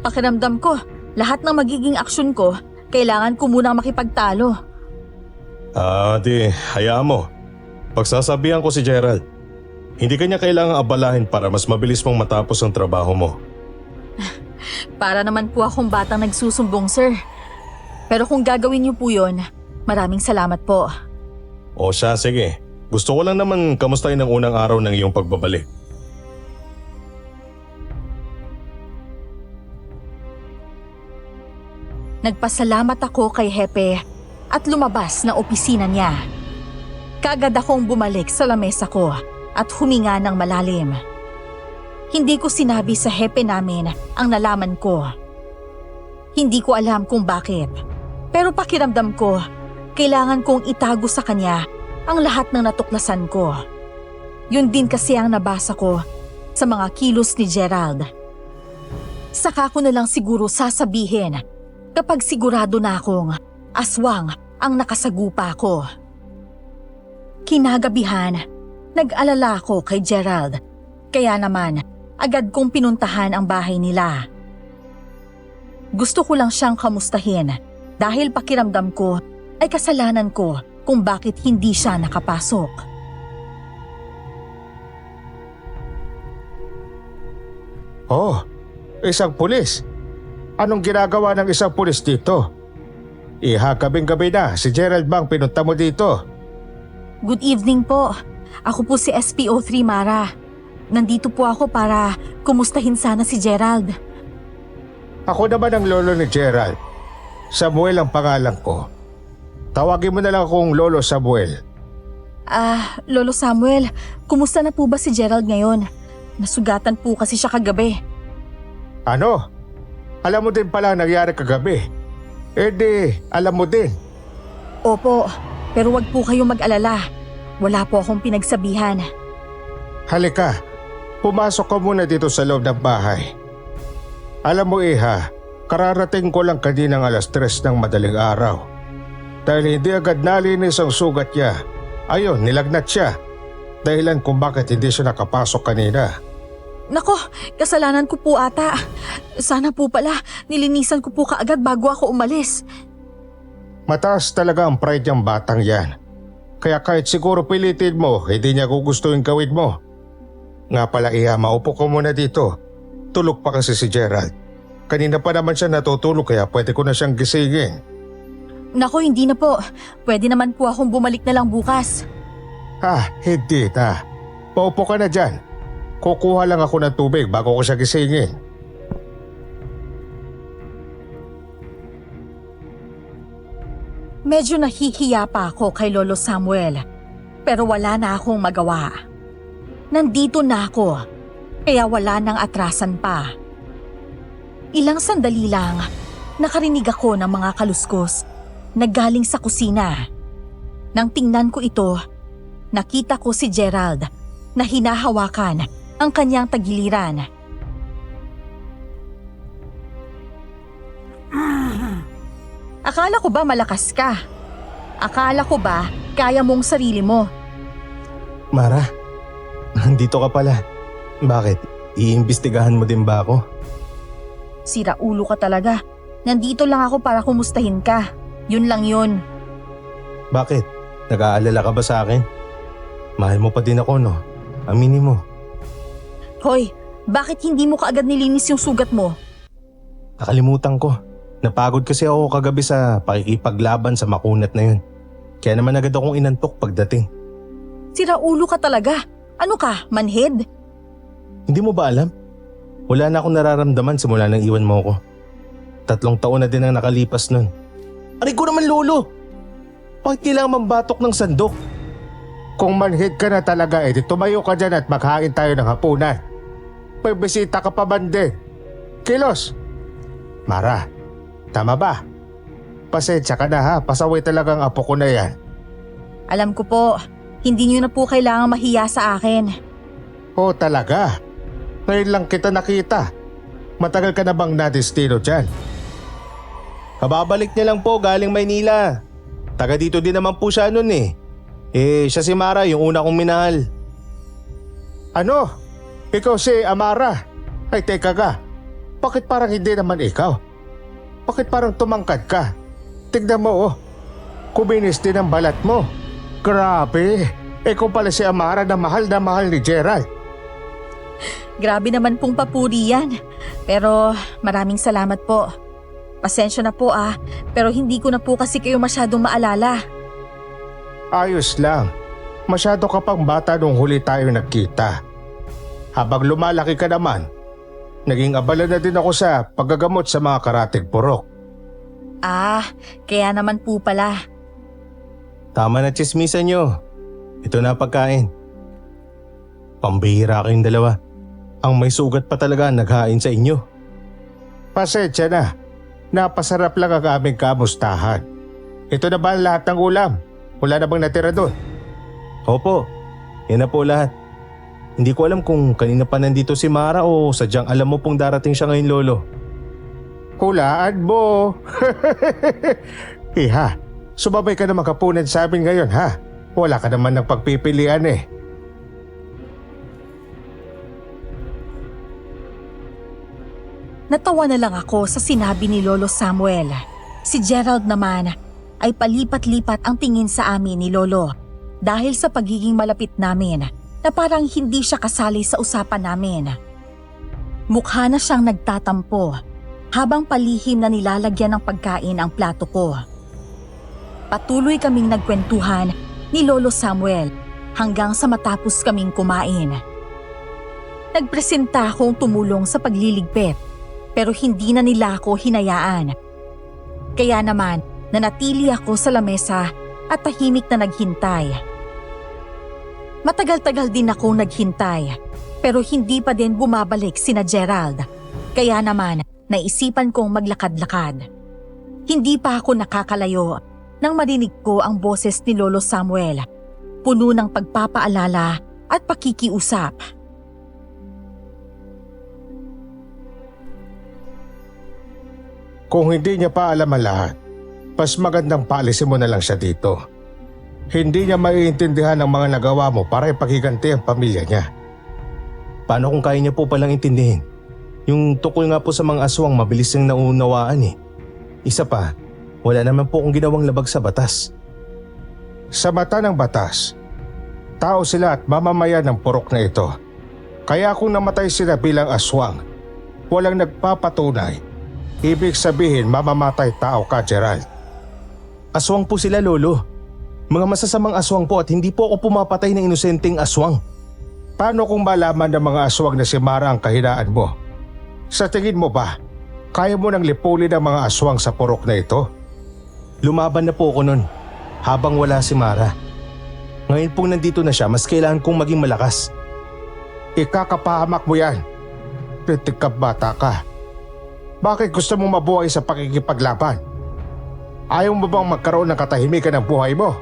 Pakiramdam ko, lahat ng magiging aksyon ko, kailangan ko munang makipagtalo. Di, hayaan mo. Pagsasabihan ko si Gerald. Hindi kanya kailangang abalahin para mas mabilis mong matapos ang trabaho mo. Para naman po akong batang nagsusumbong, sir. Pero kung gagawin niyo po yun, maraming salamat po. O siya, sige. Gusto ko lang naman kamustahin ang unang araw ng iyong pagbabalik. Nagpasalamat ako kay Hepe at lumabas na opisina niya. Kaagad akong bumalik sa lamesa ko at huminga ng malalim. Hindi ko sinabi sa Hepe namin ang nalaman ko. Hindi ko alam kung bakit, pero pakiramdam ko, kailangan kong itago sa kanya ang lahat ng natuklasan ko. Yun din kasi ang nabasa ko sa mga kilos ni Gerald. Saka ko na lang siguro sasabihin kapag sigurado na akong aswang ang nakasagupa ko. Kinagabihan, nag-alala ako kay Gerald. Kaya naman, agad kong pinuntahan ang bahay nila. Gusto ko lang siyang kamustahin dahil pakiramdam ko ay kasalanan ko kung bakit hindi siya nakapasok. Oh, isang pulis. Anong ginagawa ng isang pulis dito? Gabing-gabi na, si Gerald bang pinunta mo dito? Good evening po. Ako po si SPO3 Mara. Nandito po ako para kumustahin sana si Gerald. Ako naman ang lolo ni Gerald. Samuel ang pangalan ko. Tawagin mo na lang akong Lolo Samuel. Lolo Samuel, kumusta na po ba si Gerald ngayon? Nasugatan po kasi siya kagabi. Ano? Alam mo din pala ang nangyari kagabi. Alam mo din. Opo, pero wag po kayong mag-alala. Wala po akong pinagsabihan. Halika, pumasok ka muna dito sa loob ng bahay. Alam mo kararating ko lang kaninang 3:00 ng madaling araw. Dahil hindi agad nalinis ang sugat niya. Ayun, nilagnat siya. Dahilan kung bakit hindi siya nakapasok kanina. Nako, kasalanan ko po ata. Sana po pala, nilinisan ko po kaagad bago ako umalis. Mataas talaga ang pride ng batang yan. Kaya kahit siguro pilitin mo, hindi niya gugustuhin gawin mo. Nga pala maupo ko muna dito. Tulog pa kasi si Gerald. Kanina pa naman siya natutulog kaya pwede ko na siyang gisingin. Nako, hindi na po. Pwede naman po akong bumalik na lang bukas. Hindi na. Paupo ka na dyan. Kukuha lang ako ng tubig bago ko siya gisingin. Medyo nahihiya pa ako kay Lolo Samuel. Pero wala na akong magawa. Nandito na ako. Kaya wala nang atrasan pa. Ilang sandali lang, nakarinig ako ng mga kaluskos na galing sa kusina. Nang tingnan ko ito, nakita ko si Gerald na hinahawakan ang kanyang tagiliran. Akala ko ba malakas ka? Akala ko ba kaya mong sarili mo? Mara, nandito ka pala. Bakit? Iimbestigahan mo din ba ako? Sira ulo ka talaga. Nandito lang ako para kumustahin ka. Yun lang yun. Bakit? Nag-aalala ka ba sa akin? Mahal mo pa din ako, no? Aminin mo. Hoy, bakit hindi mo kaagad nilinis yung sugat mo? Nakalimutan ko. Napagod kasi ako kagabi sa pakikipaglaban sa makunat na yun. Kaya naman agad akong inantok pagdating. Sira ulo ka talaga. Ano ka, manhid? Hindi mo ba alam? Wala na akong nararamdaman simula nang iwan mo ako. 3 taon na din ang nakalipas nun. Aray ko naman, Lolo! Bakit kailangan mambatok ng sandok? Kung manhid ka na talaga, tumayo ka dyan at maghain tayo ng hapunan. May bisita ka pa bande. Kilos! Mara, tama ba? Pasensya ka na ha, pasaway talagang apo ko na yan. Alam ko po, hindi niyo na po kailangang mahiya sa akin. O talaga? Ngayon lang kita nakita. Matagal ka na bang nadestino dyan? Kababalik niya lang po galing Maynila. Taga dito din naman po siya nun eh. Siya si Mara, yung una kong minahal. Ano? Ikaw si Amara? Ay teka ka, bakit parang hindi naman ikaw? Bakit parang tumangkad ka? Tignan mo oh, kuminis din ang balat mo. Grabe, ikaw pala si Amara na mahal ni Gerald. Grabe naman pong papuri yan. Pero maraming salamat po. Pasensya na po pero hindi ko na po kasi kayo masyadong maalala. Ayos lang, masyado ka pang bata nung huli tayo nagkita. Habang lumalaki ka naman, naging abala na din ako sa paggagamot sa mga karatig purok. Kaya naman po pala. Tama na chismisan nyo. Ito na pagkain. Pambihira kayong dalawa. Ang may sugat pa talaga naghain sa inyo. Pasensya na, napasarap lang ang aming kamustahan. Ito na ba ang lahat ng ulam? Wala na bang natira doon? Opo, yan na po lahat. Hindi ko alam kung kanina pa nandito si Mara o sadyang alam mo pong darating siya ngayon, Lolo. Hulaan mo. Iha, sumabay ka na makapunan sa amin ngayon ha. Wala ka naman ng pagpipilian eh. Natawa na lang ako sa sinabi ni Lolo Samuel. Si Gerald naman ay palipat-lipat ang tingin sa amin ni Lolo dahil sa pagiging malapit namin na parang hindi siya kasali sa usapan namin. Mukha na siyang nagtatampo habang palihim na nilalagyan ng pagkain ang plato ko. Patuloy kaming nagkwentuhan ni Lolo Samuel hanggang sa matapos kaming kumain. Nagpresenta akong tumulong sa pagliligpit pero hindi na nila ako hinayaan. Kaya naman nanatili ako sa lamesa at tahimik na naghintay. Matagal-tagal din akong naghintay pero hindi pa din bumabalik sina Gerald. Kaya naman naisipan kong maglakad-lakad. Hindi pa ako nakakalayo nang marinig ko ang boses ni Lolo Samuel, puno ng pagpapaalala at pakikiusap. Kung hindi niya pa alam ang lahat, mas magandang paalisin mo na lang siya dito. Hindi niya maiintindihan ang mga nagawa mo para ipagiganti ang pamilya niya. Paano kung kaya niya po palang intindihin? Yung tukol nga po sa mga aswang mabilis niyang naunawaan eh. Isa pa, wala naman po akong ginawang labag sa batas. Sa mata ng batas, tao sila at mamamayan ng purok na ito. Kaya kung namatay sila bilang aswang, walang nagpapatunay. Ibig sabihin mamamatay tao ka, Gerald. Aswang po sila, Lolo. Mga masasamang aswang po at hindi po ako pumapatay ng inosenteng aswang. Paano kung malaman ng mga aswang na si Mara ang kahinaan mo? Sa tingin mo ba, kaya mo nang lipulin ang mga aswang sa purok na ito? Lumaban na po ako nun, habang wala si Mara. Ngayon pong nandito na siya, mas kailangan kong maging malakas. Ikakapahamak mo yan. Pitik ka bata ka. Bakit gusto mo mabuhay sa pakikipaglaban? Ayaw mo bang magkaroon ng katahimikan ng buhay mo?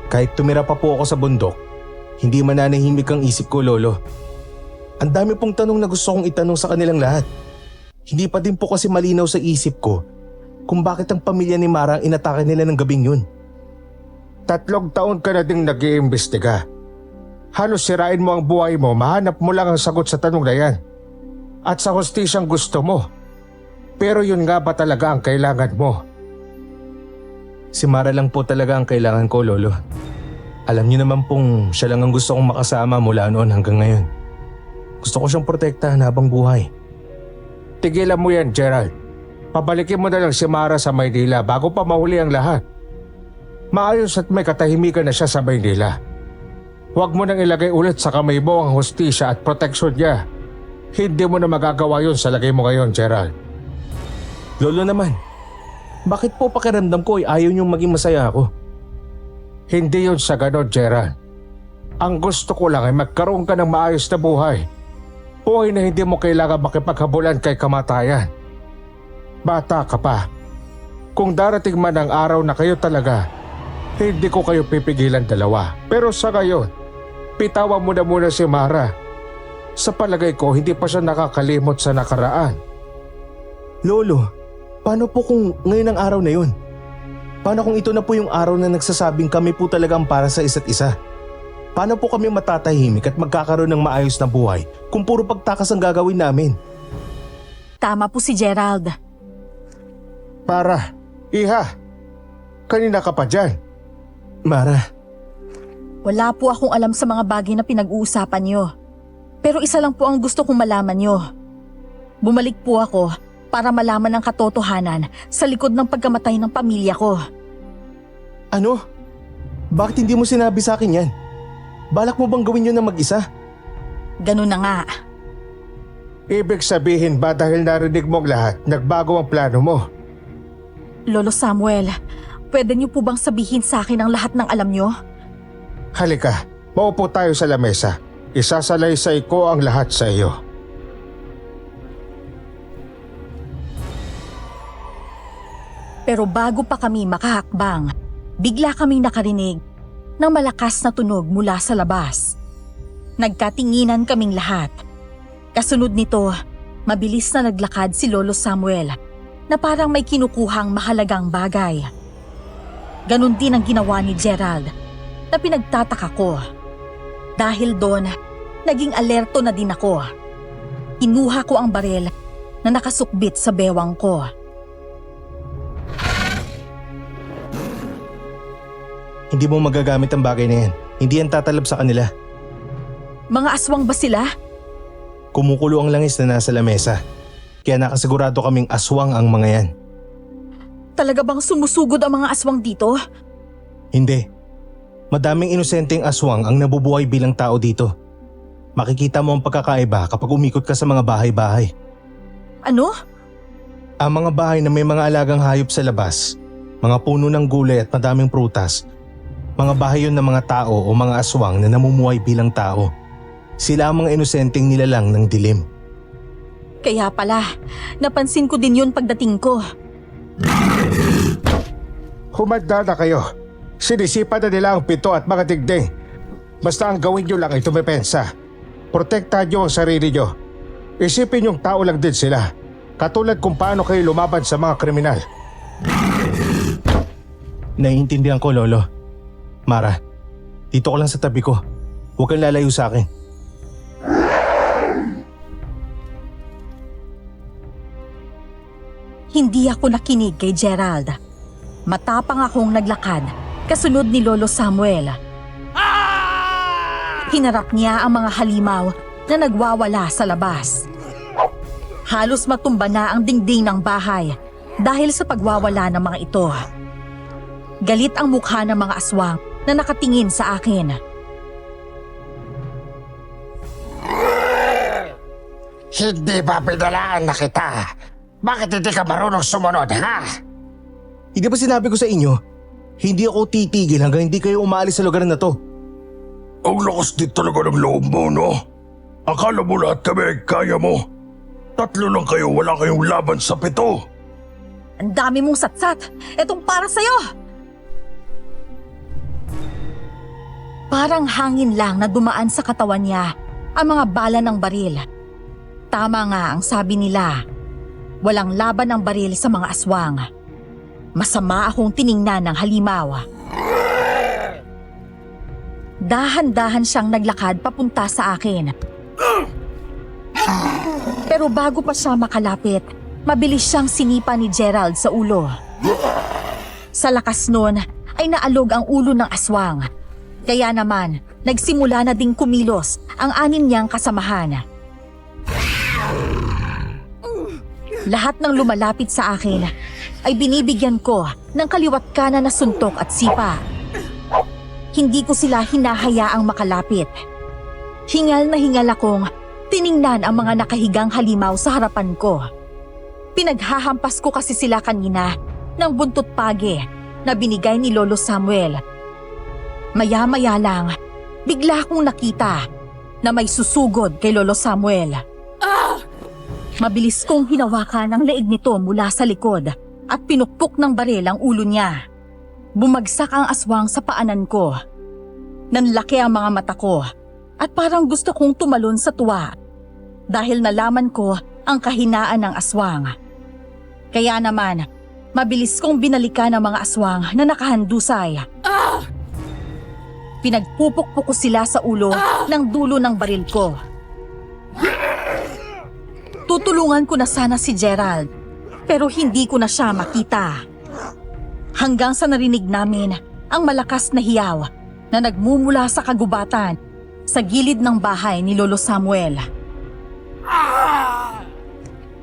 Kahit tumira pa po ako sa bundok, hindi mananahimik ang isip ko, Lolo. Ang dami pong tanong na gusto kong itanong sa kanilang lahat. Hindi pa din po kasi malinaw sa isip ko kung bakit ang pamilya ni Mara ang inatake nila ng gabing yun. 3 taon ka na ding nag-iimbestiga. Halos sirain mo ang buhay mo, mahanap mo lang ang sagot sa tanong na yan. At sa hustisyang gusto mo. Pero yun nga ba talaga ang kailangan mo? Si Mara lang po talaga ang kailangan ko, Lolo. Alam niyo naman pong siya lang ang gusto kong makasama mula noon hanggang ngayon. Gusto ko siyang protektahan habang buhay. Tigilan mo yan, Gerald. Pabalikin mo na lang si Mara sa Maynila bago pa mahuli ang lahat. Maayos at may katahimikan na siya sa Maynila. Huwag mo nang ilagay ulit sa kamay mo ang hustisya at proteksyon niya. Hindi mo na magagawa yun sa lagay mo ngayon, Gerald. Lolo naman, bakit po pakiramdam ko ay ayaw niyong maging masaya ako? Hindi yun sa ganon, Gerald. Ang gusto ko lang ay magkaroon ka ng maayos na buhay. Buhay na hindi mo kailangan makipaghabulan kay kamatayan. Bata ka pa. Kung darating man ang araw na kayo talaga, hindi ko kayo pipigilan dalawa. Pero sa ngayon, pitawan mo na muna si Mara. Sa palagay ko, hindi pa siya nakakalimot sa nakaraan. Lolo, paano po kung ngayon ang araw na yun? Paano kung ito na po yung araw na nagsasabing kami po talagang para sa isa't isa? Paano po kami matatahimik at magkakaroon ng maayos na buhay kung puro pagtakas ang gagawin namin? Tama po si Gerald. Mara, iha, kanina ka pa dyan. Mara, Wala po akong alam sa mga bagay na pinag-uusapan niyo. Pero isa lang po ang gusto kong malaman niyo. Bumalik po ako para malaman ang katotohanan sa likod ng pagkamatay ng pamilya ko. ano? Bakit hindi mo sinabi sa akin yan? Balak mo bang gawin yun na mag-isa? Ganun na nga. Ibig sabihin ba dahil narinig mong lahat, nagbago ang plano mo? Lolo Samuel, pwede niyo po bang sabihin sa akin ang lahat ng alam niyo? Halika, maupo tayo sa lamesa. Isasalaysay ko ang lahat sa iyo. Pero bago pa kami makahakbang, bigla kaming nakarinig ng malakas na tunog mula sa labas. Nagkatinginan kaming lahat. Kasunod nito, mabilis na naglakad si Lolo Samuel na parang may kinukuhang mahalagang bagay. Ganon din ang ginawa ni Gerald na pinagtataka ko. Dahil doon, naging alerto na din ako. Kinuha ko ang barel na nakasukbit sa bewang ko. Hindi mo magagamit ang bagay na yan. Hindi yan tatalab sa kanila. Mga aswang ba sila? Kumukulo ang langis na nasa lamesa. Kaya nakasigurado kaming aswang ang mga yan. Talaga bang sumusugod ang mga aswang dito? Hindi. Madaming inosenteng aswang ang nabubuhay bilang tao dito. Makikita mo ang pagkakaiba kapag umikot ka sa mga bahay-bahay. Ano? Ang mga bahay na may mga alagang hayop sa labas, mga puno ng gulay at madaming prutas, mga bahay yun ng mga tao o mga aswang na namumuhay bilang tao. Sila ang mga inosenteng nilalang ng dilim. Kaya pala, napansin ko din yun pagdating ko. Humanda na kayo. Sinisipa na nila ang pito at mga dingding. Basta ang gawin nyo lang ay tumepensa. Protektahan nyo ang sarili nyo. Isipin yung tao lang din sila. Katulad kung paano kayo lumaban sa mga kriminal. Naiintindihan ko, Lolo. Mara, dito ko lang sa tabi ko. Huwag kang lalayo sa akin. Hindi ako nakinig kay Gerald. Matapang akong naglakad, kasunod ni Lolo Samuel. Hinarap niya ang mga halimaw na nagwawala sa labas. Halos matumba na ang dingding ng bahay dahil sa pagwawala ng mga ito. Galit ang mukha ng mga aswang na nakatingin sa akin. Hindi ba pinalaan na kita? Bakit hindi ka marunong sumunod, ha? Hindi ba sinabi ko sa inyo? Hindi ako titigil hanggang hindi kayo umaalis sa lugar na to. Ang lakas din talaga ng loob mo, no? Akala mo lahat kami ay kaya mo. 3 lang kayo, wala kayong laban sa 7. Ang dami mong satsat. Etong para sa'yo. Parang hangin lang na dumaan sa katawan niya ang mga bala ng baril. Tama nga ang sabi nila. Walang laban ang baril sa mga aswang. Masama akong tiningnan ng halimaw. Dahan-dahan siyang naglakad papunta sa akin. Pero bago pa siya makalapit, mabilis siyang sinipa ni Gerald sa ulo. Sa lakas nun ay naalog ang ulo ng aswang. Kaya naman, nagsimula na ding kumilos ang 6 niyang kasamahan. Lahat ng lumalapit sa akin ay binibigyan ko ng kaliwat kanan na suntok at sipa. Hindi ko sila hinahayaang makalapit. Hingal na hingal akong tiningnan ang mga nakahigang halimaw sa harapan ko. Pinaghahampas ko kasi sila kanina ng buntot page na binigay ni Lolo Samuel. Maya-maya lang, bigla akong nakita na may susugod kay Lolo Samuel. Mabilis kong hinawakan ang leeg nito mula sa likod at pinukpok ng baril ang ulo niya. Bumagsak ang aswang sa paanan ko. Nanlaki ang mga mata ko at parang gusto kong tumalon sa tuwa dahil nalaman ko ang kahinaan ng aswang. Kaya naman, mabilis kong binalikan ang mga aswang na nakahandusay. Pinagpupukpok ko sila sa ulo ng dulo ng baril ko. Tutulungan ko na sana si Gerald, pero hindi ko na siya makita. Hanggang sa narinig namin ang malakas na hiyaw na nagmumula sa kagubatan sa gilid ng bahay ni Lolo Samuel.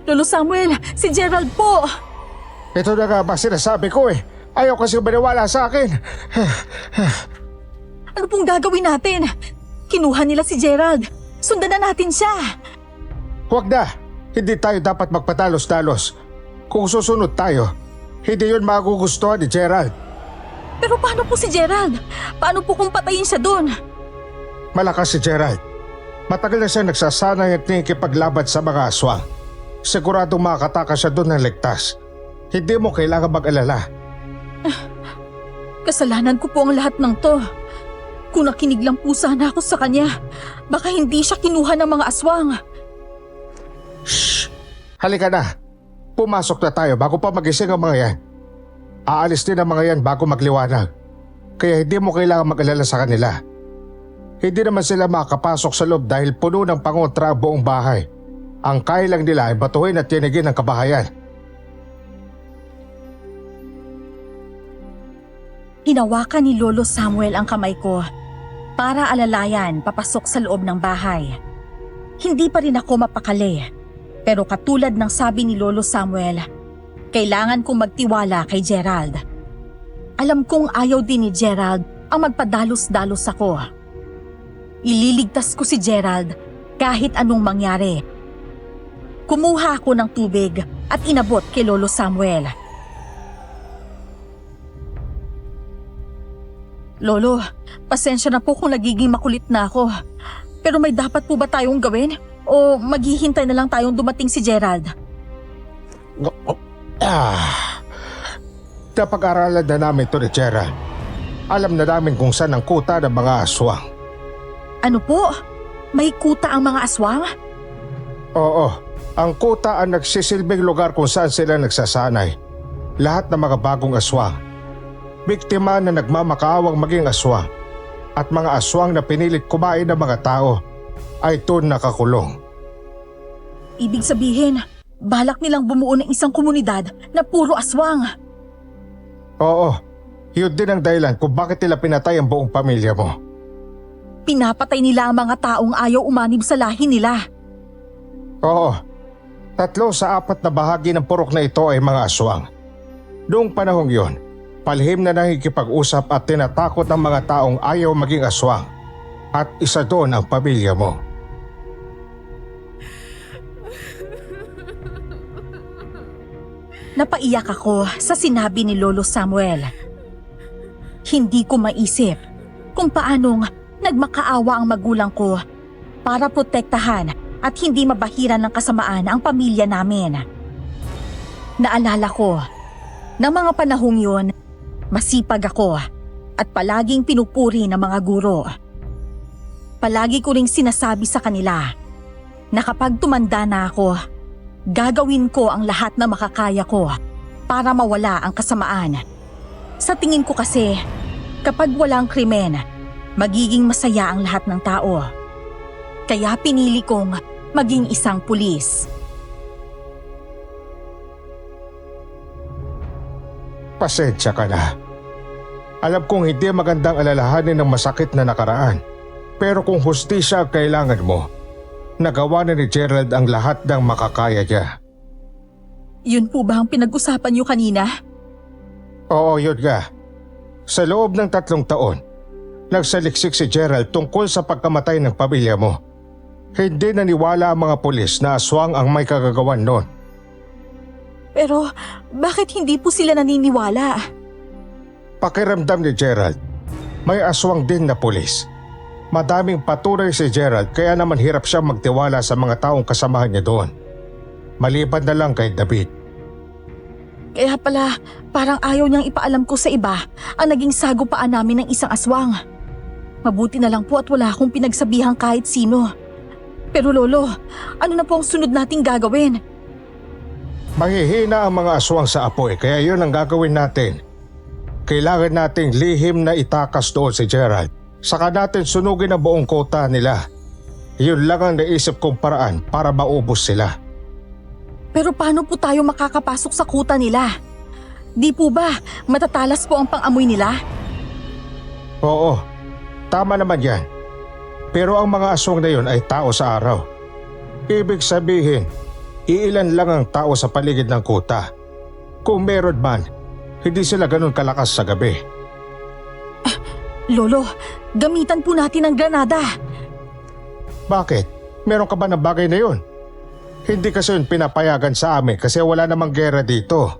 Lolo Samuel, si Gerald po! Ito na nga ba sinasabi ko eh. Ayaw kasi maniwala sa akin. Ano pong gagawin natin? Kinuha nila si Gerald. Sundan na natin siya. Huwag na. Hindi tayo dapat magpatalos-talos. Kung susunod tayo, hindi yun magugustuhan ni Gerald. Pero paano po si Gerald? Paano po kung patayin siya doon? Malakas si Gerald. Matagal na siya nagsasanay at nakikipaglaban sa mga aswang. Siguradong makakatakas siya doon ng ligtas. Hindi mo kailangan mag-alala. Kasalanan ko po ang lahat ng to. Kung nakinig lang po sana ako sa kanya, baka hindi siya kinuha ng mga aswang. Shh! Halika na. Pumasok na tayo bago pa magising ang mga yan. Aalis din ang mga yan bago magliwanag. Kaya hindi mo kailangan mag-alala sa kanila. Hindi naman sila makakapasok sa loob dahil puno ng pangontra ang buong bahay. Ang kaya lang nila ay batuhin at tinigin ang kabahayan. Hinawakan ni Lolo Samuel ang kamay ko para alalayan papasok sa loob ng bahay. Hindi pa rin ako mapakali, pero katulad ng sabi ni Lolo Samuel, kailangan kong magtiwala kay Gerald. Alam kong ayaw din ni Gerald ang magpadalos-dalos ako. Ililigtas ko si Gerald kahit anong mangyari. Kumuha ako ng tubig at inabot kay Lolo Samuel. Lolo, pasensya na po kung nagiging makulit na ako. Pero may dapat po ba tayong gawin? O maghihintay na lang tayong dumating si Gerald? Napag-aralan na namin ito ni Gerald. Alam na namin kung saan ang kuta ng mga aswang. Ano po? May kuta ang mga aswang? Oo, ang kuta ang nagsisilbing lugar kung saan sila nagsasanay. Lahat ng mga bagong aswang. Biktima na nagmamakaawang maging aswang at mga aswang na pinilit kumain ng mga tao ay doon nakakulong. Ibig sabihin, balak nilang bumuo ng isang komunidad na puro aswang. Oo, yun din ang dahilan kung bakit nila pinatay ang buong pamilya mo. Pinapatay nila ang mga taong ayaw umanib sa lahi nila. Oo, 3 sa 4 na bahagi ng purok na ito ay mga aswang. Noong panahong yon, palihim na nakikipag-usap at tinatakot ang mga taong ayaw maging aswang. At isa doon ang pamilya mo. Napaiyak ako sa sinabi ni Lolo Samuel. Hindi ko maisip kung paanong nagmakaawa ang magulang ko para protektahan at hindi mabahiran ng kasamaan ang pamilya namin. Naalala ko, ng mga panahong yun, masipag ako at palaging pinupuri ng mga guro. Palagi ko ring sinasabi sa kanila na kapag tumanda na ako, gagawin ko ang lahat na makakaya ko para mawala ang kasamaan. Sa tingin ko kasi, kapag walang krimen, magiging masaya ang lahat ng tao. Kaya pinili kong maging isang pulis. Pasensya ka na. Alam kong hindi magandang alalahanin ng masakit na nakaraan. Pero kung hustisya ang kailangan mo, nagawa na ni Gerald ang lahat ng makakaya niya. Yun po ba ang pinag-usapan niyo kanina? Oo, yun nga. Sa loob ng 3 taon, nagsaliksik si Gerald tungkol sa pagkamatay ng pamilya mo. Hindi naniwala ang mga pulis na aswang ang may kagagawan noon. Pero bakit hindi po sila naniniwala? Pakiramdam ni Gerald, may aswang din na pulis. Madaming patunay si Gerald kaya naman hirap siyang magtiwala sa mga taong kasamahan niya doon. maliban na lang kay David. Kaya pala, parang ayaw niyang ipaalam ko sa iba ang naging sagupaan namin ng isang aswang. Mabuti na lang po at wala akong pinagsabihan kahit sino. Pero Lolo, ano na po ang sunod nating gagawin? Mahihina ang mga aswang sa apoy kaya yun ang gagawin natin. Kailangan nating lihim na itakas doon si Gerald. Saka natin sunugin ang buong kota nila. Yun lang ang naisip kong paraan para maubos sila. Pero paano po tayo makakapasok sa kuta nila? Di po ba matatalas po ang pang-amoy nila? Oo, tama naman yan. Pero ang mga aswang na yun ay tao sa araw. Ibig sabihin, iilan lang ang tao sa paligid ng kuta. Kung meron man, hindi sila ganun kalakas sa gabi. Lolo, gamitan po natin ang granada. Bakit? Meron ka ba ng bagay na yun? Hindi kasi yun pinapayagan sa amin kasi wala namang gera dito.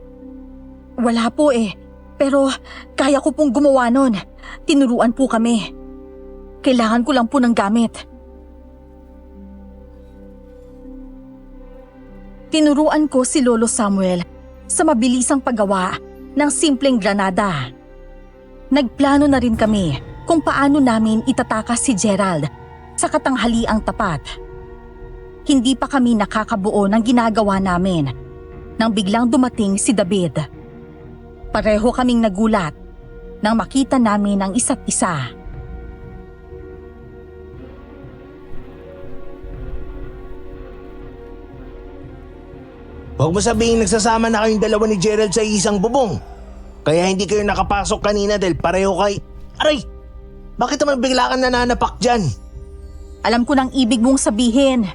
Wala po eh. Pero kaya ko pong gumawa nun. Tinuruan po kami. Kailangan ko lang po ng gamit. Tinuruan ko si Lolo Samuel sa mabilisang paggawa ng simpleng granada. Nagplano na rin kami kung paano namin itatakas si Gerald sa katanghaliang tapat. Hindi pa kami nakakabuo ng ginagawa namin nang biglang dumating si David. Pareho kaming nagulat nang makita namin ang isa't isa. Huwag mo sabihin nagsasama na kayong dalawa ni Gerald sa isang bubong. Kaya hindi kayo nakapasok kanina dahil pareho kay... Aray! Bakit naman bigla kang nananapak dyan? Alam ko nang ibig mong sabihin.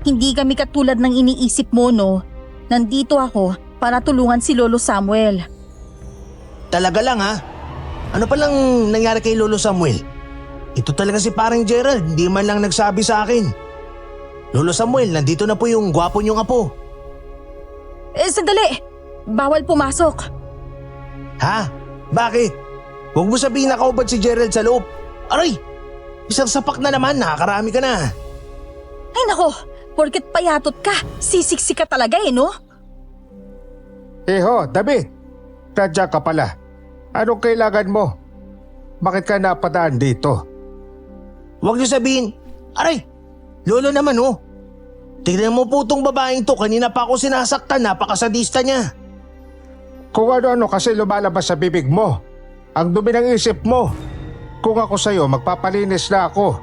Hindi kami katulad ng iniisip mo, no? Nandito ako para tulungan si Lolo Samuel. Talaga lang ha? Ano palang nangyari kay Lolo Samuel? Ito talaga si parang Gerald, hindi man lang nagsabi sa akin. Lolo Samuel, nandito na po yung gwapo niyong apo. Sandali! Bawal pumasok. Ha? Bakit? Huwag mo sabihin nakaubad si Gerald sa loob. Aray! Isang sapak na naman, nakakarami ka na. Ay nako, porket payatot ka, sisiksi ka talaga eh, no? Iho, David, nandiyan ka pala. Anong kailangan mo? Bakit ka napadaan dito? Huwag niyo sabihin, aray! Lolo naman oh. Tignan mo po tong babaeng to, kanina pa ako sinasaktan, napakasadista niya. Kung ano-ano kasi lumalabas sa bibig mo. Ang dumi ng isip mo. Kung ako sa'yo, magpapalinis na ako.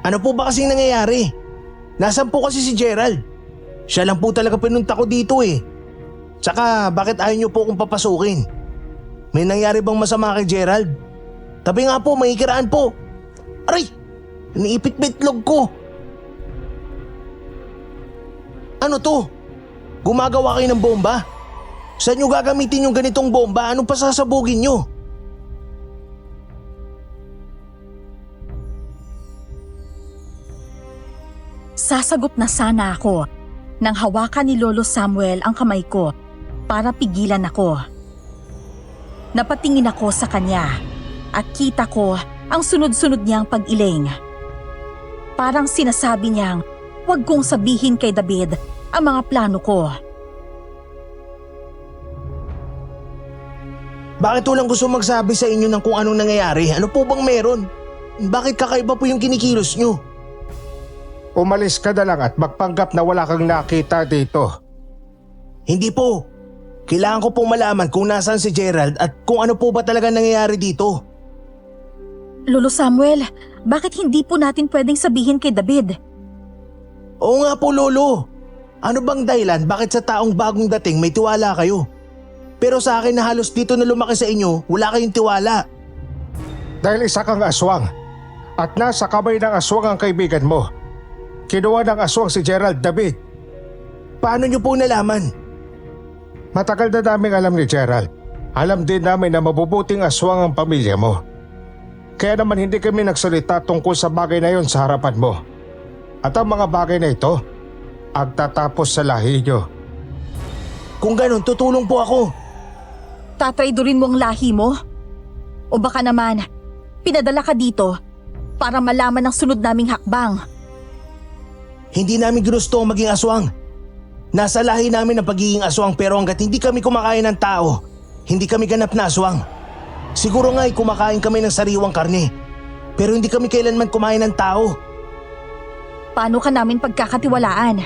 Ano po ba kasing nangyayari? Nasaan po kasi si Gerald? Siya lang po talaga pinunta ko dito eh. Tsaka bakit ayaw niyo po akong papasukin? May nangyari bang masama kay Gerald? Tabi nga po, may ikiraan po. Aray! Iniipit-bitlog ko. Ano to? Gumagawa kayo ng bomba? Saan nyo gagamitin yung ganitong bomba? Anong pasasabugin nyo? Sasagot na sana ako nang hawakan ni Lolo Samuel ang kamay ko para pigilan ako. Napatingin ako sa kanya at kita ko ang sunod-sunod niyang pag-iling. Parang sinasabi niyang huwag kong sabihin kay David ang mga plano ko. Bakit walang gusto magsabi sa inyo ng kung anong nangyayari? Ano po bang meron? Bakit kakaiba po yung kinikilos nyo? Umalis ka na lang at magpanggap na wala kang nakita dito. Hindi po. Kailangan ko pong malaman kung nasaan si Gerald at kung ano po ba talaga nangyayari dito. Lolo Samuel, bakit hindi po natin pwedeng sabihin kay David? Oo nga po Lolo. Ano bang dahilan bakit sa taong bagong dating may tiwala kayo? Pero sa akin na halos dito na lumaki sa inyo, wala kayong tiwala. Dahil isa kang aswang at nasa kamay ng aswang ang kaibigan mo. Kinuha ng aswang si Gerald, David. Paano niyo po nalaman? Matagal na naming alam ni Gerald. Alam din namin na mabubuting aswang ang pamilya mo. Kaya naman hindi kami nagsalita tungkol sa bagay na yon sa harapan mo. At ang mga bagay na ito, ang tatapos sa lahi niyo. Kung ganun, tutulong po ako. Tatraydorin mo ang lahi mo? O baka naman, pinadala ka dito para malaman ang sunod naming hakbang. Hindi namin ginusto ang maging aswang. Nasa lahi namin ang pagiging aswang pero hanggat hindi kami kumakain ng tao, hindi kami ganap na aswang. Siguro nga ay kumakain kami ng sariwang karne, pero hindi kami kailanman kumain ng tao. Paano ka namin pagkakatiwalaan?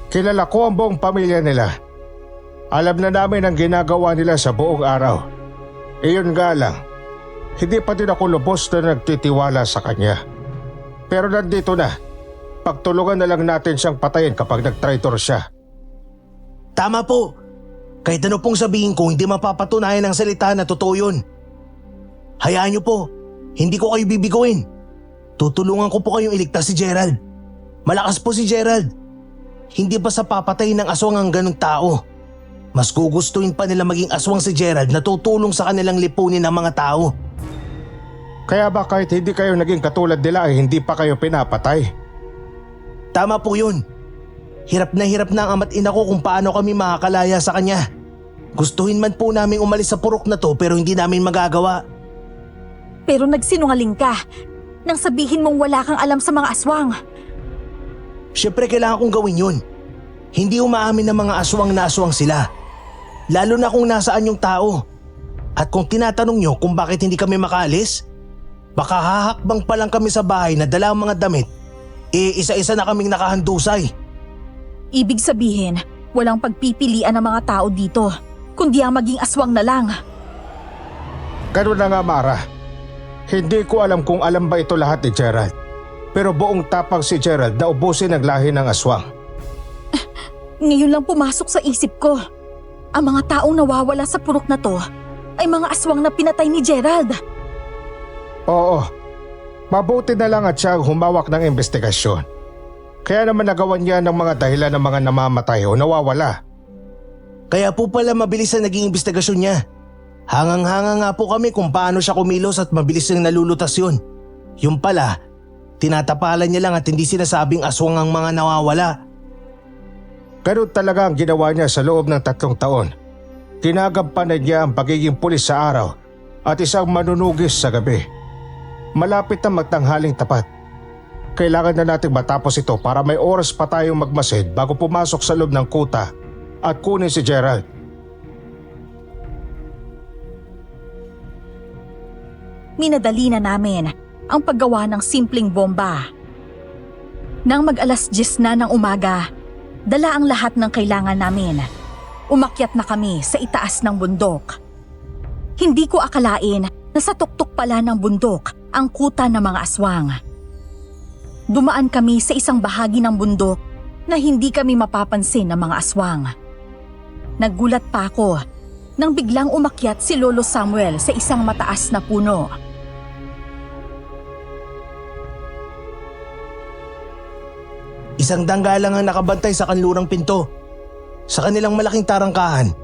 Kilala ko ang buong pamilya nila. Alam na namin ang ginagawa nila sa buong araw. Iyon nga lang, hindi pa din ako lubos na nagtitiwala sa kanya. Pero nandito na, pagtulungan na lang natin siyang patayin kapag nag-traitor siya. Tama po. Kahit ano pong sabihin ko, hindi mapapatunayan ng salita na totoo yun. Hayaan niyo po, hindi ko kayo bibiguin. Tutulungan ko po kayong iligtas si Gerald. Malakas po si Gerald. Hindi pa sa papatay ng aswang ang ganong tao. Mas gugustuhin pa nila maging aswang si Gerald na tutulong sa kanilang lipunin ng mga tao. Kaya ba kahit hindi kayo naging katulad nila ay hindi pa kayo pinapatay? Tama po yun. Hirap na ang ama't ina ko kung paano kami makakalaya sa kanya. Gustuhin man po namin umalis sa purok na to pero hindi namin magagawa. Pero nagsinungaling ka nang sabihin mong wala kang alam sa mga aswang. Siyempre kailangan kong gawin yun. Hindi umaamin ng mga aswang na aswang sila. Lalo na kung nasaan yung tao. At kung tinatanong nyo kung bakit hindi kami makaalis, baka hahakbang pa lang kami sa bahay na dala ang mga damit, isa-isa na kaming nakahandusay. Ibig sabihin, walang pagpipilian ng mga tao dito, kundi ang maging aswang na lang. Ganun na nga, Mara. Hindi ko alam kung alam ba ito lahat ni Gerald. Pero buong tapang si Gerald na ubusin ang lahi ng aswang. Ngayon lang pumasok sa isip ko. Ang mga taong nawawala sa purok na to ay mga aswang na pinatay ni Gerald. Oo. Mabuti na lang at siya ang humawak ng investigasyon. Kaya naman nagawan niya ng mga dahilan ng mga namamatay o nawawala. Kaya po pala mabilis ang naging investigasyon niya. Hangang-hanga nga po kami kung paano siya kumilos at mabilis nang nalulutas yun. Yung pala, tinatapalan niya lang at hindi sinasabing aswang ang mga nawawala. Ganun talaga ang ginawa niya sa loob ng 3 taon. Kinagampanan niya ang pagiging pulis sa araw at isang manunugis sa gabi. Malapit na magtanghaling tapat. Kailangan na nating matapos ito para may oras pa tayong magmasid bago pumasok sa loob ng kuta at kunin si Gerald. Minadali na namin ang paggawa ng simpleng bomba. Nang mag-alas 10 na ng umaga, dala ang lahat ng kailangan namin. Umakyat na kami sa itaas ng bundok. Hindi ko akalain na sa tuktok pala ng bundok ang kuta ng mga aswang. Dumaan kami sa isang bahagi ng bundok na hindi kami mapapansin ng mga aswang. Naggulat pa ako nang biglang umakyat si Lolo Samuel sa isang mataas na puno. Isang dangga lang ang nakabantay sa kanlurang pinto. Sa kanilang malaking tarangkahan,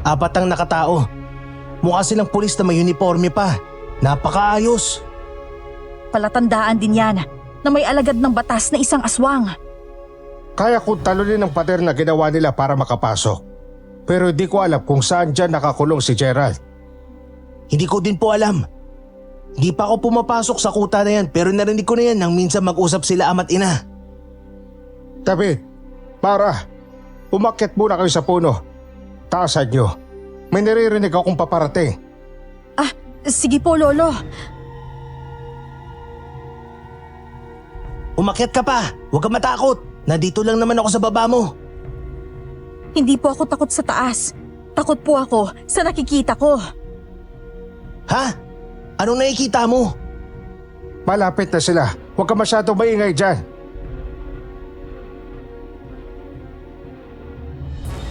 4 ang nakatao. Mukha silang pulis na may uniforme pa. Napakaayos. Palatandaan din yan na may alagad ng batas na isang aswang. Kaya kong talunin ang pader na ginawa nila para makapasok. Pero hindi ko alam kung saan dyan nakakulong si Gerald. Hindi ko din po alam. Hindi pa ako pumapasok sa kuta na yan pero narinig ko na yan nang minsan mag-usap sila ama't ina. David, Mara, umakyat muna kayo sa puno. Taasan nyo. May naririnig akong paparating. Sige po, Lolo. Umakyat ka pa. Huwag ka matakot. Nandito lang naman ako sa baba mo. Hindi po ako takot sa taas. Takot po ako sa nakikita ko. Ha? Anong nakikita mo? Malapit na sila. Huwag ka masyadong maingay dyan.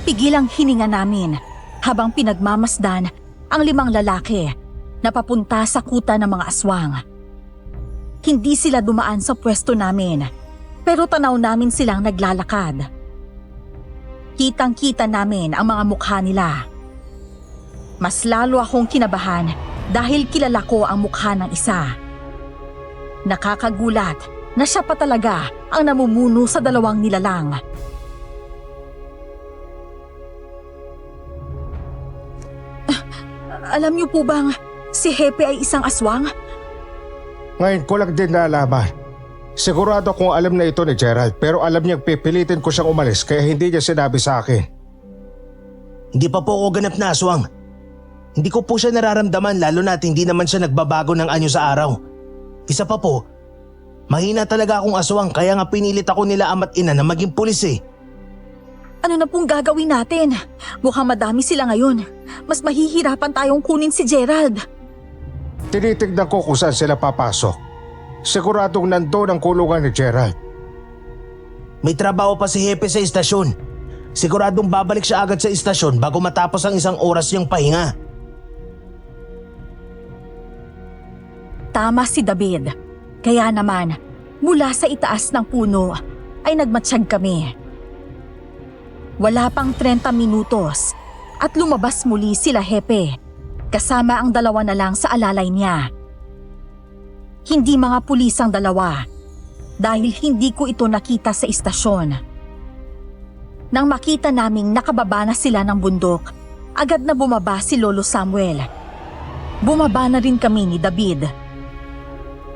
Pigil ang hininga namin habang pinagmamasdan ang 5 lalaki na papunta sa kuta ng mga aswang. Hindi sila dumaan sa pwesto namin, pero tanaw namin silang naglalakad. Kitang-kita namin ang mga mukha nila. Mas lalo akong kinabahan dahil kilala ko ang mukha ng isa. Nakakagulat na siya pa talaga ang namumuno sa 2 nilalang. Alam niyo po bang si Hepe ay isang aswang? Ngayon ko lang din nalaman. Sigurado kung alam na ito ni Gerald pero alam niyang pipilitin ko siyang umalis kaya hindi niya sinabi sa akin. Hindi pa po ako ganap na aswang. Hindi ko po siya nararamdaman lalo na't hindi naman siya nagbabago ng anyo sa araw. Isa pa po, mahina talaga akong aswang kaya nga pinilit ako nila ama't ina na maging pulis eh. Ano na pong gagawin natin? Mukhang madami sila ngayon. Mas mahihirapan tayong kunin si Gerald. Tinitignan ko kung saan sila papasok. Siguradong nandoon ang kulungan ni Gerald. May trabaho pa si Hepe sa istasyon. Siguradong babalik siya agad sa istasyon bago matapos ang isang oras niyang pahinga. Tama si David. Kaya naman, mula sa itaas ng puno ay nagmatsyag kami. Wala pang 30 minutos at lumabas muli sila Hepe. Kasama ang dalawa na lang sa alalay niya. Hindi mga pulis ang dalawa dahil hindi ko ito nakita sa istasyon. Nang makita naming nakababa na sila ng bundok, agad na bumaba si Lolo Samuel. Bumaba na rin kami ni David.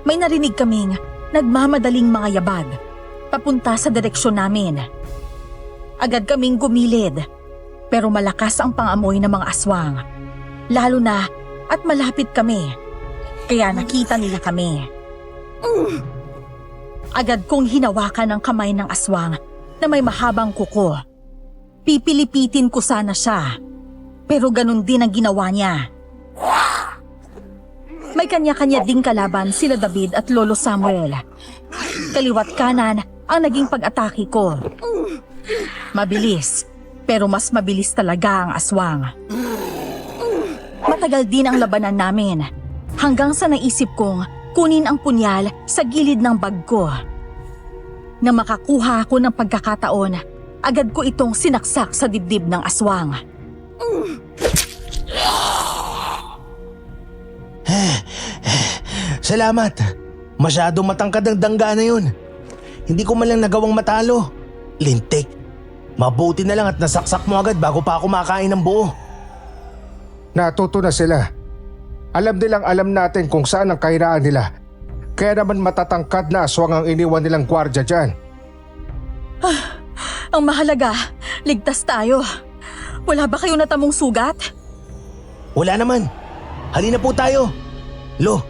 May narinig kaming nagmamadaling mga yabag papunta sa direksyon namin. Agad kaming gumilid pero malakas ang pangamoy ng mga aswang. Lalo na at malapit kami. Kaya nakita nila kami. Agad kong hinawakan ang kamay ng aswang na may mahabang kuko. Pipilipitin ko sana siya. Pero ganun din ang ginawa niya. May kanya-kanya ding kalaban sila David at Lolo Samuel. Kaliwat kanan ang naging pag-atake ko. Mabilis, pero mas mabilis talaga ang aswang. Matagal din ang labanan namin. Hanggang sa naisip kong kunin ang punyal sa gilid ng bag ko. Nang makakuha ako ng pagkakataon, agad ko itong sinaksak sa dibdib ng aswang. Salamat. Masyadong matangkad ang dangga na yun. Hindi ko man lang nagawang matalo. Lintik. Mabuti na lang at nasaksak mo agad bago pa ako makain ng buo. Natuto na sila. Alam natin kung saan ang kahinaan nila. Kaya naman matatangkad na aswang ang iniwan nilang gwardya dyan. Ang mahalaga, ligtas tayo. Wala ba kayo natamong sugat? Wala naman. Halina po tayo. Lo,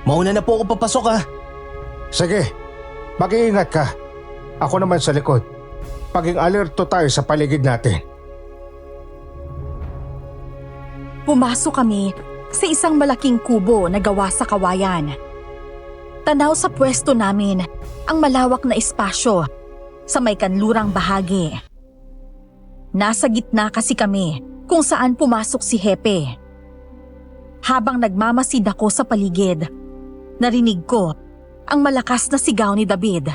mauna na po ako papasok ha. Sige, mag-iingat ka. Ako naman sa likod. Paging alerto tayo sa paligid natin. Pumasok kami sa isang malaking kubo na gawa sa kawayan. Tanaw sa pwesto namin ang malawak na espasyo sa may kanlurang bahagi. Nasa gitna kasi kami kung saan pumasok si Hepe. Habang nagmamasid ako sa paligid, narinig ko ang malakas na sigaw ni David.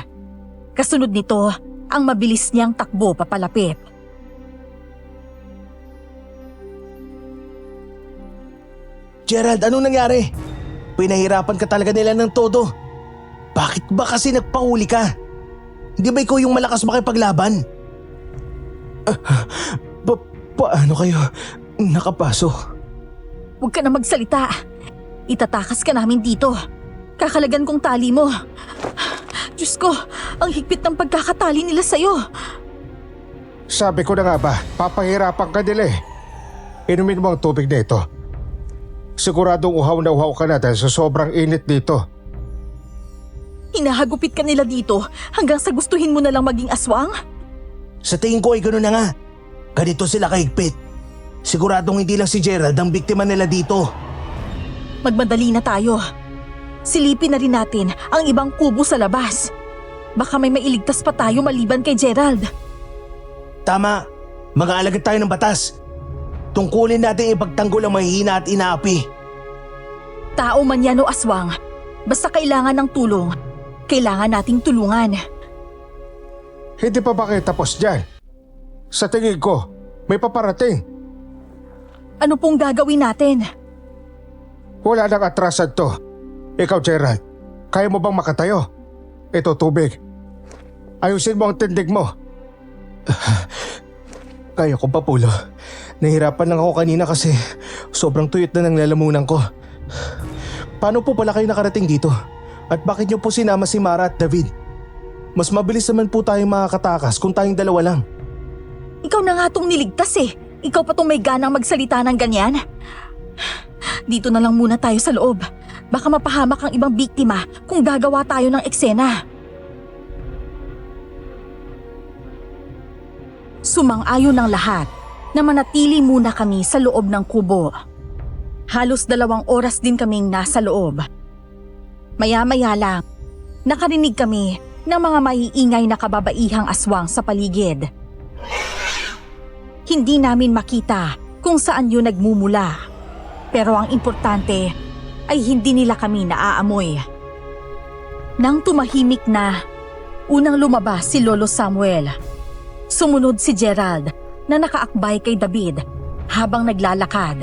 Kasunod nito ang mabilis niyang takbo papalapit. Gerald, anong nangyari? Pinahirapan ka talaga nila ng todo. Bakit ba kasi nagpahuli ka? Hindi ba ikaw yung malakas makipaglaban? Paano kayo nakapasok? Huwag ka na magsalita. Itatakas ka namin dito. Kakalagan kong tali mo. Diyos ko, ang higpit ng pagkakatali nila sa'yo. Sabi ko na nga ba, papahirapan ka nila eh. Inumin mo ang tubig na ito. Siguradong uhaw na uhaw ka na dahil sa sobrang init dito. Hinahagupit ka nila dito hanggang sa gustuhin mo na lang maging aswang? Sa tingin ko ay gano'n na nga. Ganito sila kahigpit. Siguradong hindi lang si Gerald ang biktima nila dito. Magmadali na tayo. Silipin na rin natin ang ibang kubo sa labas. Baka may mailigtas pa tayo maliban kay Gerald. Tama. Mag-aalagad tayo ng batas. Tungkulin natin ipagtanggol ang mahihina at inaapi. Tao man yan o aswang, basta kailangan ng tulong, kailangan nating tulungan. Hindi pa ba kayo tapos dyan? Sa tingin ko, may paparating. Ano pong gagawin natin? Wala nang atrasan to. Ikaw, Gerald, kaya mo bang makatayo? Ito tubig. Ayusin mo ang tindig mo. Kaya ko pa, Pulo. Nahirapan lang ako kanina kasi sobrang tuyot na ng lalamunan ko. Paano po pala kayo nakarating dito? At bakit niyo po sinama si Mara at David? Mas mabilis naman po tayong makakatakas kung tayong dalawa lang. Ikaw na nga tong niligtas eh. Ikaw pa tong may ganang magsalita ng ganyan. Dito na lang muna tayo sa loob. Baka mapahamak ang ibang biktima kung gagawa tayo ng eksena. Sumang-ayon ng lahat na manatili muna kami sa loob ng kubo. Halos 2 oras din kaming nasa loob. Maya-maya lang, nakarinig kami ng mga maiingay na kababaihang aswang sa paligid. Hindi namin makita kung saan yun nagmumula. Pero ang importante ay hindi nila kami naaamoy. Nang tumahimik na, unang lumabas si Lolo Samuel. Sumunod si Gerald na nakaakbay kay David habang naglalakad.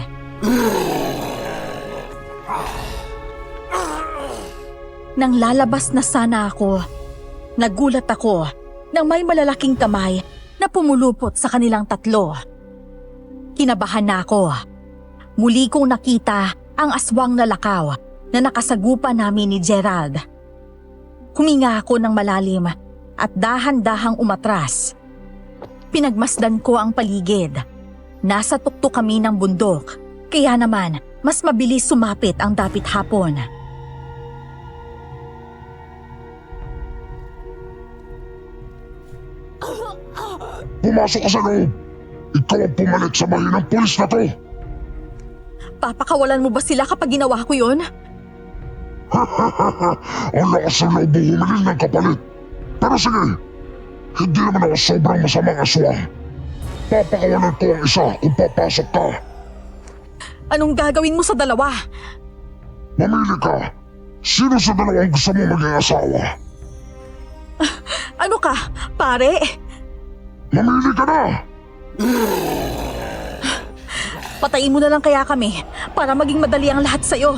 Nang lalabas na sana ako, nagulat ako nang may malalaking kamay na pumulupot sa kanilang 3. Kinabahan na ako. Muli kong nakita ang aswang na lakaw na nakasagupa namin ni Gerald. Huminga ako ng malalim at dahan-dahang umatras. Pinagmasdan ko ang paligid. Nasa tuktok kami ng bundok, kaya naman mas mabilis sumapit ang dapit hapon. Pumasok ka sa loob! Ikaw ang pumalit sa bahay ng pulis na to! Papakawalan mo ba sila kapag ginawa ko yun? Ang lakas ng loob mo humilin ng kapalit. Pero sige, hindi naman ako sobrang masamang aswang. Papakawalan ko ang isa kung papasok ka. Anong gagawin mo sa 2? Mamili ka. Sino sa 2 ang gusto mo maging asawa? Ano ka, pare? Mamili ka na! Patayin mo na lang kaya kami para maging madali ang lahat sa'yo.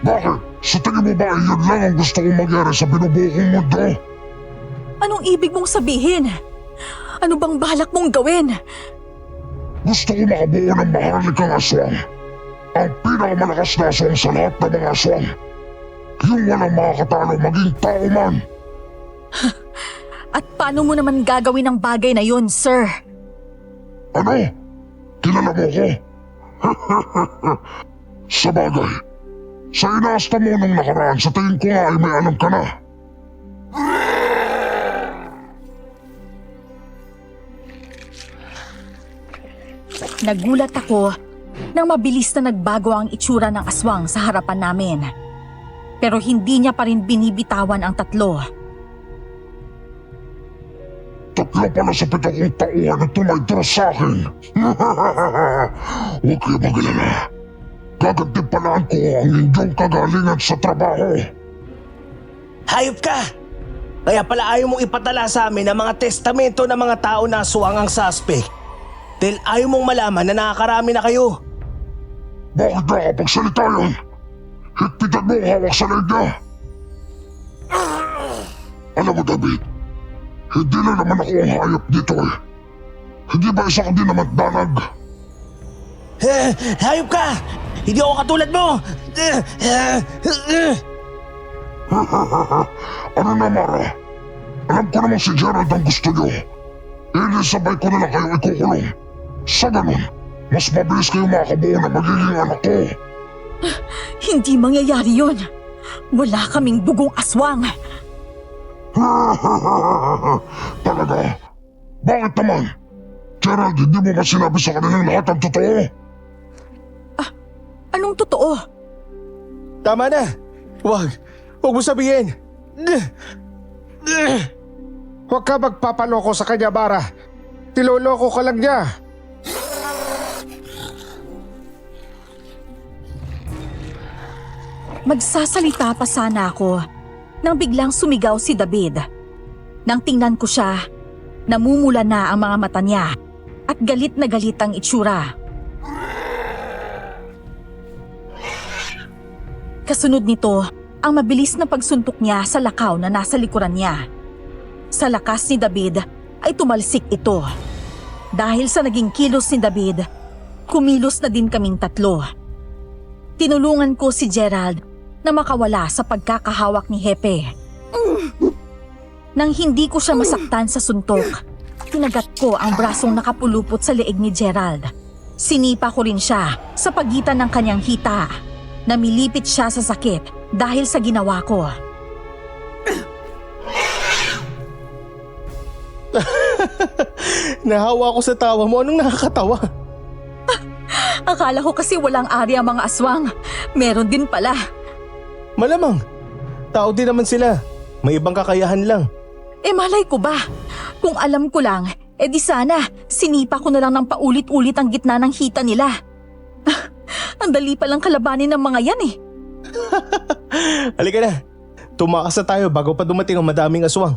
Bakit? Sa tingin mo ba yun lang ang gusto kong magyari sa binubuong mundo? Anong ibig mong sabihin? Ano bang balak mong gawin? Gusto ko makabuo ng maharlikang aswang. Ang pinakamalakas na aswang sa lahat ng mga aswang. Yung walang makakatalo maging tao man. At paano mo naman gagawin ang bagay na yun, sir? Ano? Kilala mo ko? Sa bagay, sa inasta mo nung nakaraan, sa tingin ko nga ay may alam ka na. Nagulat ako nang mabilis na nagbago ang itsura ng aswang sa harapan namin. Pero hindi niya pa rin binibitawan ang 3. 3 pala sa 7 kong tauhan na tumaytras sa akin. Huwag kayo magalala. Gagantimpalaan ko ang inyong kagalingan sa trabaho. Hayop ka! Kaya pala ayaw mong ipatala sa amin ang mga testamento ng mga tao na aswang ang suspect. Dahil ayaw mong malaman na nakakarami na kayo. Bakit nakapagsalita yun? Higpitan mo ang hawak sa leg niya. Alam mo, David, hindi lang naman ako ang hayop dito eh. Hindi ba isa ka din naman danag? Hayop ka! Hindi ako katulad mo! Ano na, Mara? Alam ko naman si Gerald ang gusto niyo. Ilisabay ko na lang kayo ikukulong. Sa ganun, mas mabilis kayo makabuo na magiging anak ko. Hindi mangyayari yun. Wala kaming bugong aswang. Talaga? Bakit naman? Gerald, hindi mo ba sinabi sa kanilang lahat ang totoo? Anong totoo? Tama na! Huwag mo sabihin! Huwag ka magpapaloko sa kanya, Mara. Tiloloko ka lang niya. Magsasalita pa sana ako nang biglang sumigaw si David. Nang tingnan ko siya, namumula na ang mga mata niya at galit na galit ang itsura. Kasunod nito, ang mabilis na pagsuntok niya sa lakaw na nasa likuran niya. Sa lakas ni David ay tumalsik ito. Dahil sa naging kilos ni David, kumilos na din kaming 3. Tinulungan ko si Gerald na makawala sa pagkakahawak ni Hepe. Nang hindi ko siya masaktan sa suntok, tinagat ko ang brasong nakapulupot sa leeg ni Gerald. Sinipa ko rin siya sa pagitan ng kanyang hita. Namilipit siya sa sakit dahil sa ginawa ko. Nahawa ako sa tawa mo. Anong nakakatawa? Akala ko kasi walang ari ang mga aswang. Meron din pala. Malamang. Tao din naman sila. May ibang kakayahan lang. Malay ko ba? Kung alam ko lang, di sana sinipa ko na lang ng paulit-ulit ang gitna ng hita nila. Ang dali palang kalabanin ng mga yan eh. Halika na. Tumakas na tayo bago pa dumating ang madaming aswang.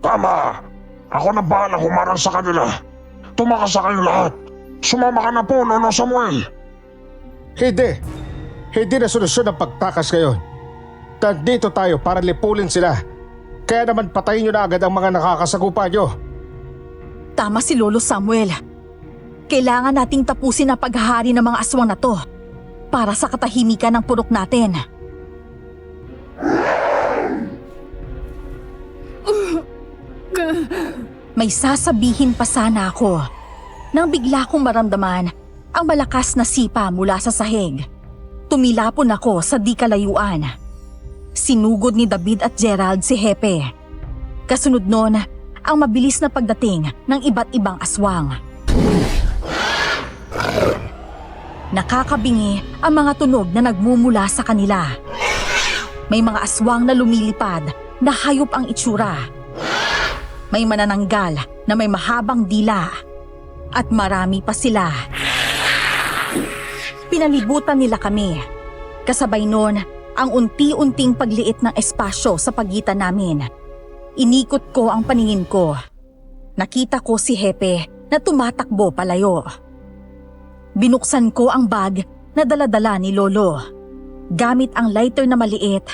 Tama! Ako na bahala humarang sa kanila. Tumakas sa kayong lahat. Sumama ka na po, Lolo Samuel. Hindi. Hindi na solusyon ang pagtakas ngayon. Nandito tayo para lipulin sila. Kaya naman patayin nyo na agad ang mga nakakasagupa nyo. Tama si Lolo Samuel. Kailangan nating tapusin ang paghahari ng mga aswang na to para sa katahimikan ng purok natin. May sasabihin pa sana ako nang bigla kong maramdaman ang malakas na sipa mula sa sahig. Tumilapon ako sa di kalayuan. Sinugod ni David at Gerald si Hepe. Kasunod nun, ang mabilis na pagdating ng iba't ibang aswang. Nakakabingi ang mga tunog na nagmumula sa kanila. May mga aswang na lumilipad na hayop ang itsura. May manananggal na may mahabang dila. At marami pa sila. Pinalibutan nila kami. Kasabay nun, ang unti-unting pagliit ng espasyo sa pagitan namin. Inikot ko ang paningin ko. Nakita ko si Hepe na tumatakbo palayo. Binuksan ko ang bag na dala-dala ni Lolo. Gamit ang lighter na maliit,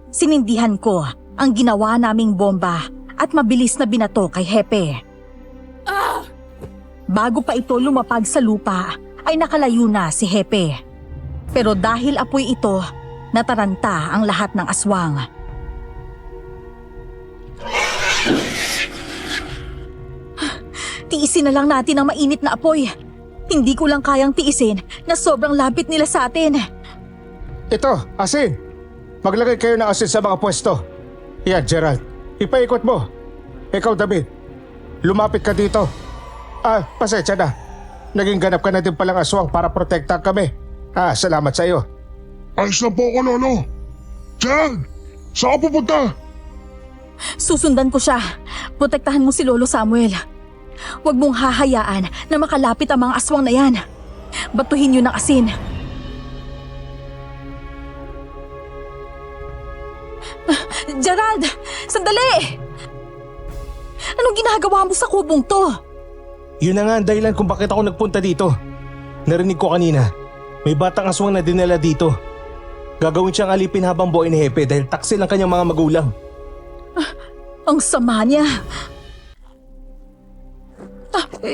sinindihan ko ang ginawa naming bomba at mabilis na binato kay Hepe. Bago pa ito lumapag sa lupa, ay nakalayo na si Hepe. Pero dahil apoy ito, nataranta ang lahat ng aswang. Tiisin na lang natin ang mainit na apoy. Hindi ko lang kayang tiisin na sobrang lapit nila sa atin. Ito, asin. Maglagay kayo ng asin sa mga pwesto. Yan, Gerald. Ipaikot mo. Ikaw, David. Lumapit ka dito. Pasensya na. Naging ganap ka na din palang aswang para protektahan kami. Salamat sa iyo. Ayos na po ako, Lolo. Gerald, saan ka pupunta? Susundan ko siya. Protektahan mo si Lolo Samuel. Huwag mong hahayaan na makalapit ang mga aswang na yan. Batuhin niyo ng asin. Gerald! Sandali! Anong ginagawa mo sa kubong to? Yun na nga ang dahilan kung bakit ako nagpunta dito. Narinig ko kanina. May batang aswang na dinala dito. Gagawin siyang alipin habang buhay ni Hepe dahil taksil ang kanyang mga magulang. Ang sama niya.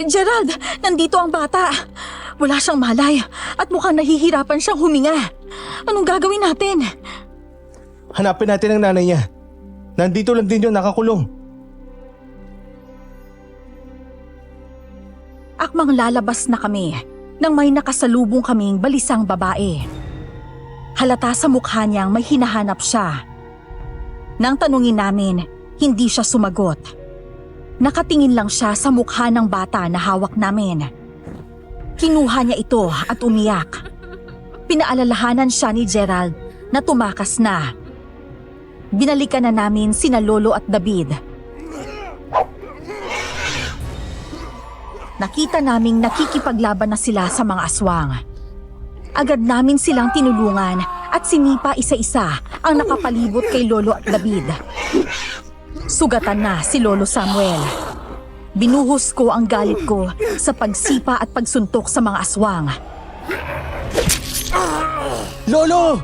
Gerald, nandito ang bata. Wala siyang malay at mukhang nahihirapan siyang huminga. Anong gagawin natin? Hanapin natin ang nanay niya. Nandito lang din yun, nakakulong. Akmang lalabas na kami nang may nakasalubong kaming balisang babae. Halata sa mukha niyang may hinahanap siya. Nang tanungin namin, hindi siya sumagot. Nakatingin lang siya sa mukha ng bata na hawak namin. Kinuha niya ito at umiyak. Pinaalalahanan siya ni Gerald na tumakas na. Binalikan na namin sina Lolo at David. Nakita naming nakikipaglaban na sila sa mga aswang. Agad namin silang tinulungan at sinipa isa-isa ang nakapalibot kay Lolo at David. Sugatan na si Lolo Samuel. Binuhos ko ang galit ko sa pagsipa at pagsuntok sa mga aswang. Lolo!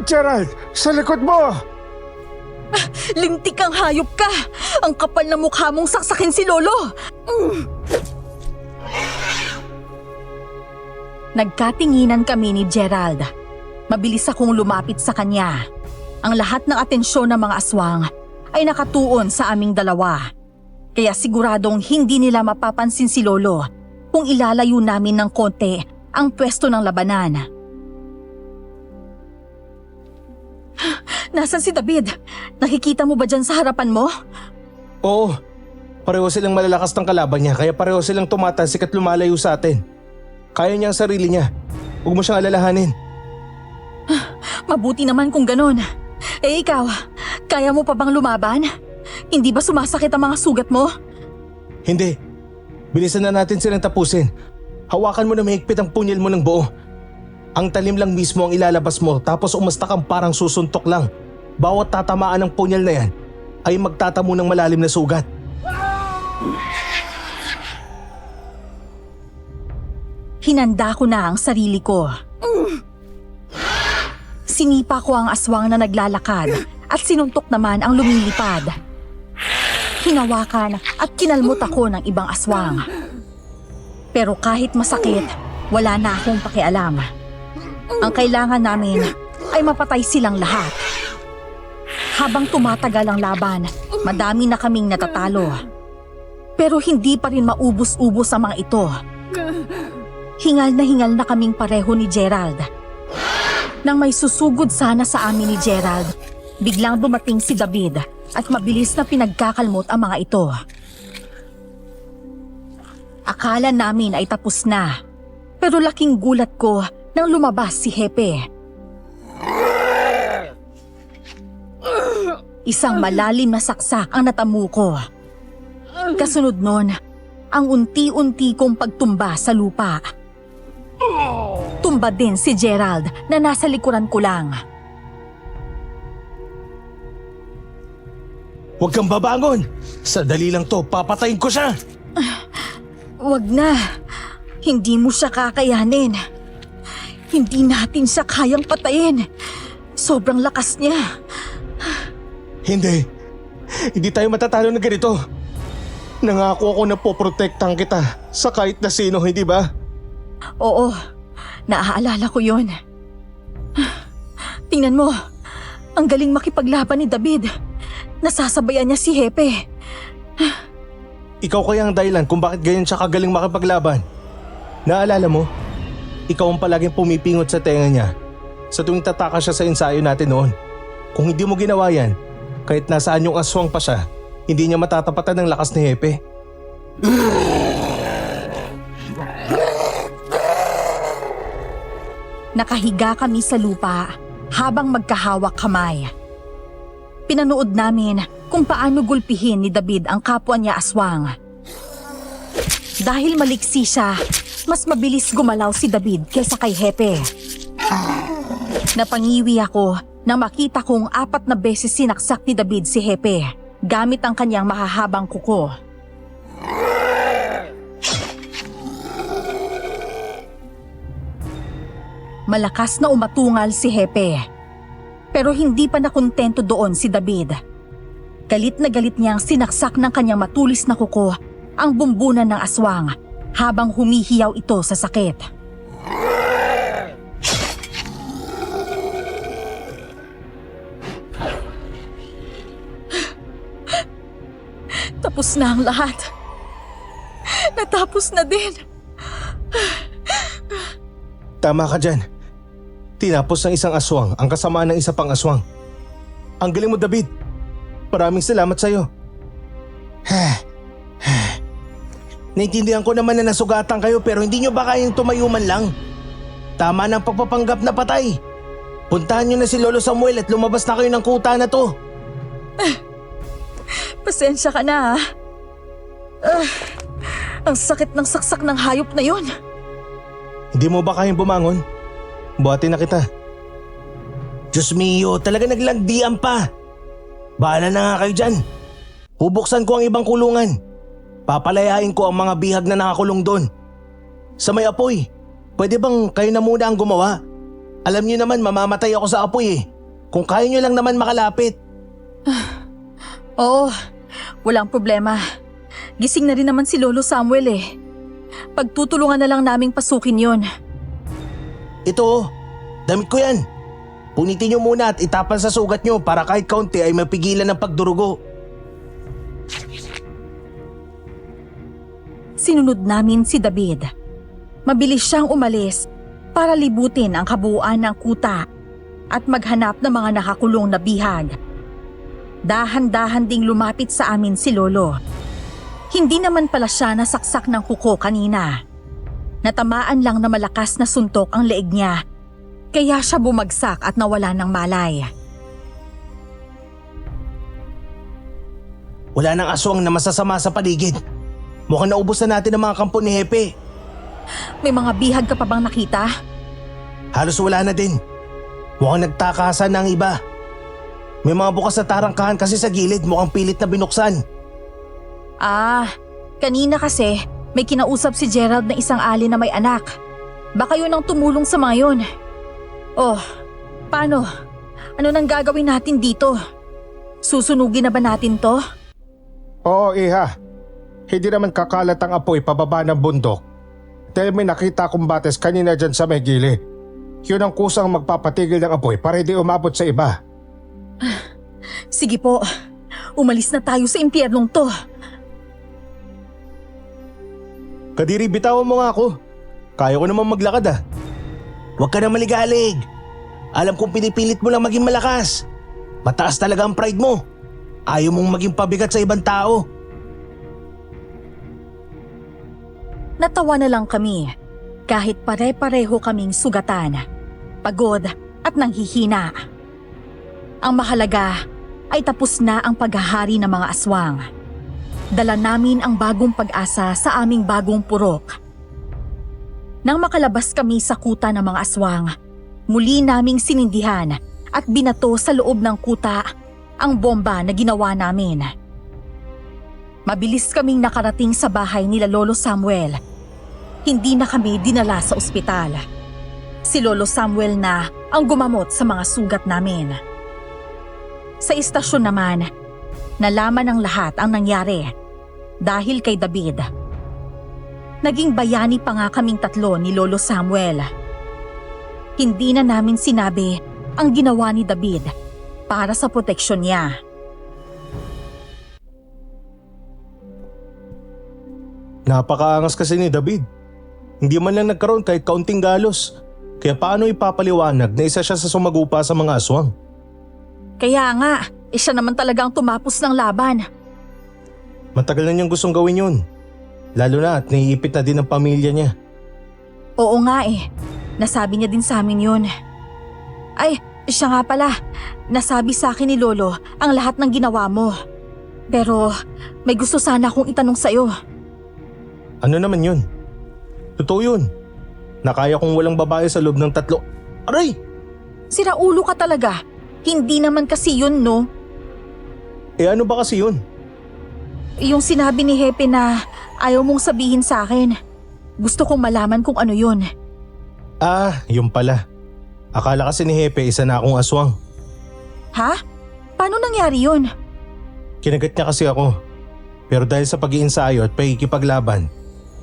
Gerald, sa likod mo! Lintik kang hayop ka! Ang kapal na mukha mong saksakin si Lolo! Nagkatinginan kami ni Gerald. Mabilis akong lumapit sa kanya. Ang lahat ng atensyon ng mga aswang ay nakatuon sa aming dalawa. Kaya siguradong hindi nila mapapansin si Lolo kung ilalayo namin ng konti ang pwesto ng labanan. Nasaan si David? Nakikita mo ba dyan sa harapan mo? Oo, pareho silang malalakas ng kalaban niya kaya pareho silang tumatalsik at lumalayo sa atin. Kaya niya ang sarili niya. Huwag mo siyang alalahanin. Mabuti naman kung ganon. Eh ikaw, kaya mo pa bang lumaban? Hindi ba sumasakit ang mga sugat mo? Hindi. Bilisan na natin silang tapusin. Hawakan mo na mahigpit ang punyal mo ng buo. Ang talim lang mismo ang ilalabas mo tapos umasta kang parang susuntok lang. Bawat tatamaan ng punyal na yan ay magtatamo ng malalim na sugat. Hinanda ko na ang sarili ko. Sinipa ko ang aswang na naglalakad at sinuntok naman ang lumilipad. Hinawakan at kinalmot ako ng ibang aswang. Pero kahit masakit, wala na akong pakialam. Ang kailangan namin ay mapatay silang lahat. Habang tumatagal ang laban, madami na kaming natatalo. Pero hindi pa rin maubos-ubos ang mga ito. Hingal na kaming pareho ni Gerald. Nang may susugod sana sa amin ni Gerald, biglang dumating si David at mabilis na pinagkakalmot ang mga ito. Akala namin ay tapos na, pero laking gulat ko nang lumabas si Hepe. Isang malalim na saksak ang natamu ko. Kasunod nun, ang unti-unti kong pagtumba sa lupa. Tumba din si Gerald na nasa likuran ko lang. Huwag kang babangon! Sa dali lang to, papatayin ko siya! Wag na. Hindi mo siya kakayanin. Hindi natin siya kayang patayin. Sobrang lakas niya. Hindi. Hindi tayo matatalo na ganito. Nangako ako na poprotektahan kita sa kahit na sino, hindi ba? Oo, naaalala ko yun. Tingnan mo, ang galing makipaglaban ni David. Nasasabayan niya si Hepe. Ikaw kaya ang dahilan kung bakit ganyan siya kagaling makipaglaban. Naalala mo? Ikaw ang palaging pumipingot sa tenga niya sa tuwing tataka siya sa ensayo natin noon. Kung hindi mo ginawa yan, kahit nasaan yung aswang pa siya, hindi niya matatapatan ng lakas ni Hepe. Nakahiga kami sa lupa habang magkahawak kamay. Pinanood namin kung paano gulpihin ni David ang kapwa niya aswang. Dahil maliksi siya, mas mabilis gumalaw si David kaysa kay Hepe. Napangiwi ako nang makita kong 4 na beses sinaksak ni David si Hepe gamit ang kanyang mahahabang kuko. Malakas na umatungal si Hepe. Pero hindi pa nakontento doon si David. Galit na galit niyang sinaksak ng kanyang matulis na kuko ang bumbunan ng aswang habang humihiyaw ito sa sakit. Tapos na ang lahat. Natapos na din. Tama ka dyan. Tinapos ng isang aswang ang kasamaan ng isa pang aswang. Ang galing mo, David. Maraming salamat sa'yo. Naintindihan ko naman na nasugatan kayo pero hindi nyo ba kayang tumayo man lang? Tama ng pagpapanggap na patay. Puntahan nyo na si Lolo Samuel at lumabas na kayo ng kuta na to. Pasensya ka na, ha? Ang sakit ng saksak ng hayop na yun. Hindi mo ba kayang bumangon? Buhatin na kita. Diyos mio, talaga naglagdian pa. Bahala na nga kayo dyan. Bubuksan ko ang ibang kulungan. Papalayain ko ang mga bihag na nakakulong doon. Sa may apoy, pwede bang kayo na muna ang gumawa? Alam niyo naman mamamatay ako sa apoy eh. Kung kaya niyo lang naman makalapit. Oo, walang problema. Gising na rin naman si Lolo Samuel eh. Pagtutulungan na lang naming pasukin yon. Ito, damit ko yan. Punitin nyo muna at itapan sa sugat nyo para kahit kaunti ay mapigilan ng pagdurugo. Sinunod namin si David. Mabilis siyang umalis para libutin ang kabuuan ng kuta at maghanap ng mga nakakulong na bihag. Dahan-dahan ding lumapit sa amin si Lolo. Hindi naman pala siya nasaksak ng kuko kanina. Natamaan lang na malakas na suntok ang leeg niya, kaya siya bumagsak at nawala ng malay. Wala nang aswang na masasama sa paligid. Mukhang naubos na natin ang mga kampo ni Hepe. May mga bihag ka pa bang nakita? Halos wala na din. Mukhang nagtakasan na ang iba. May mga bukas na tarangkahan kasi sa gilid, mukhang pilit na binuksan. Kanina kasi may kinausap si Gerald na isang ali na may anak. Baka yun ang tumulong sa mga yun. Oh, paano? Ano nang gagawin natin dito? Susunugin na ba natin to? Oo, Iha. Hindi naman kakalat ang apoy pababa ng bundok. Dahil may nakita akong bates kanina dyan sa may gilid. Yun ang kusang magpapatigil ng apoy para hindi umabot sa iba. Sige po, umalis na tayo sa impyernong to. Kadiri, bitawan mo nga ako. Kaya ko naman maglakad. Huwag ka na maligalig. Alam kong pinipilit mo lang maging malakas. Mataas talaga ang pride mo. Ayaw mong maging pabigat sa ibang tao. Natawa na lang kami kahit pare-pareho kaming sugatan, pagod at nanghihina. Ang mahalaga ay tapos na ang paghahari ng mga aswang. Dala namin ang bagong pag-asa sa aming bagong purok. Nang makalabas kami sa kuta ng mga aswang, muli naming sinindihan at binato sa loob ng kuta ang bomba na ginawa namin. Mabilis kaming nakarating sa bahay nila Lolo Samuel. Hindi na kami dinala sa ospital. Si Lolo Samuel na ang gumamot sa mga sugat namin. Sa istasyon naman, nalaman ng lahat ang nangyari dahil kay David. Naging bayani pa nga kaming tatlo ni Lolo Samuel. Hindi na namin sinabi ang ginawa ni David para sa proteksyon niya. Napakaangas kasi ni David. Hindi man lang nagkaroon kahit kaunting galos. Kaya paano ipapaliwanag na isa siya sa sumagupa sa mga aswang? Kaya nga, siya naman talagang tumapos ng laban. Matagal na niyang gustong gawin yun. Lalo na at naiipit na din ang pamilya niya. Oo nga nasabi niya din sa amin yun. Ay, siya nga pala, nasabi sa akin ni Lolo ang lahat ng ginawa mo. Pero may gusto sana akong itanong sa'yo. Ano naman yun? Totoo yun. Nakaya kong walang babae sa loob ng 3. Aray! Siraulo ka talaga. Hindi naman kasi yun, no? Ano ba kasi yun? Yung sinabi ni Hepe na ayaw mong sabihin sa akin. Gusto kong malaman kung ano yun. Yun pala. Akala kasi ni Hepe isa na akong aswang. Ha? Paano nangyari yun? Kinagat niya kasi ako. Pero dahil sa pag-iinsayo at pagkikipaglaban,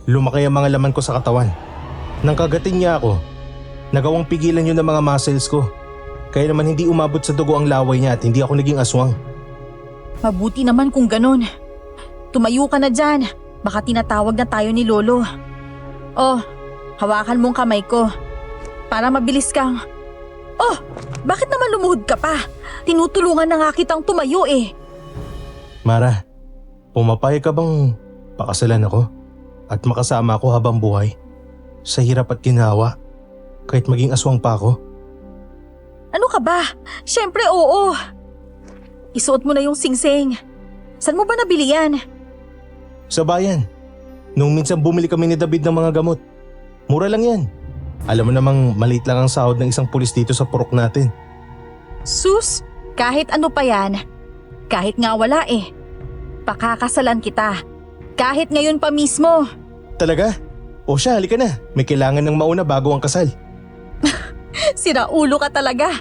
lumaki ang mga laman ko sa katawan. Nang kagatin niya ako, nagawang pigilan yun ng mga muscles ko. Kaya naman hindi umabot sa dugo ang laway niya at hindi ako naging aswang. Mabuti naman kung ganun. Tumayo ka na dyan. Baka tinatawag na tayo ni Lolo. Oh, hawakan mong kamay ko. Para mabilis kang… Oh, bakit naman lumuhod ka pa? Tinutulungan na nga kitang tumayo Mara, pumapayag ka bang pakasalan ako at makasama ako habang buhay? Sa hirap at ginawa, kahit maging aswang pa ako? Ano ka ba? Siyempre oo. Isuot mo na yung singsing. Saan mo ba nabili yan? Sa bayan. Nung minsan bumili kami ni David ng mga gamot. Mura lang yan. Alam mo namang maliit lang ang sahod ng isang pulis dito sa purok natin. Sus, kahit ano pa yan. Kahit nga wala Pakakasalan kita. Kahit ngayon pa mismo. Talaga? O siya, halika na. May kailangan ng mauna bago ang kasal. Siraulo ka talaga.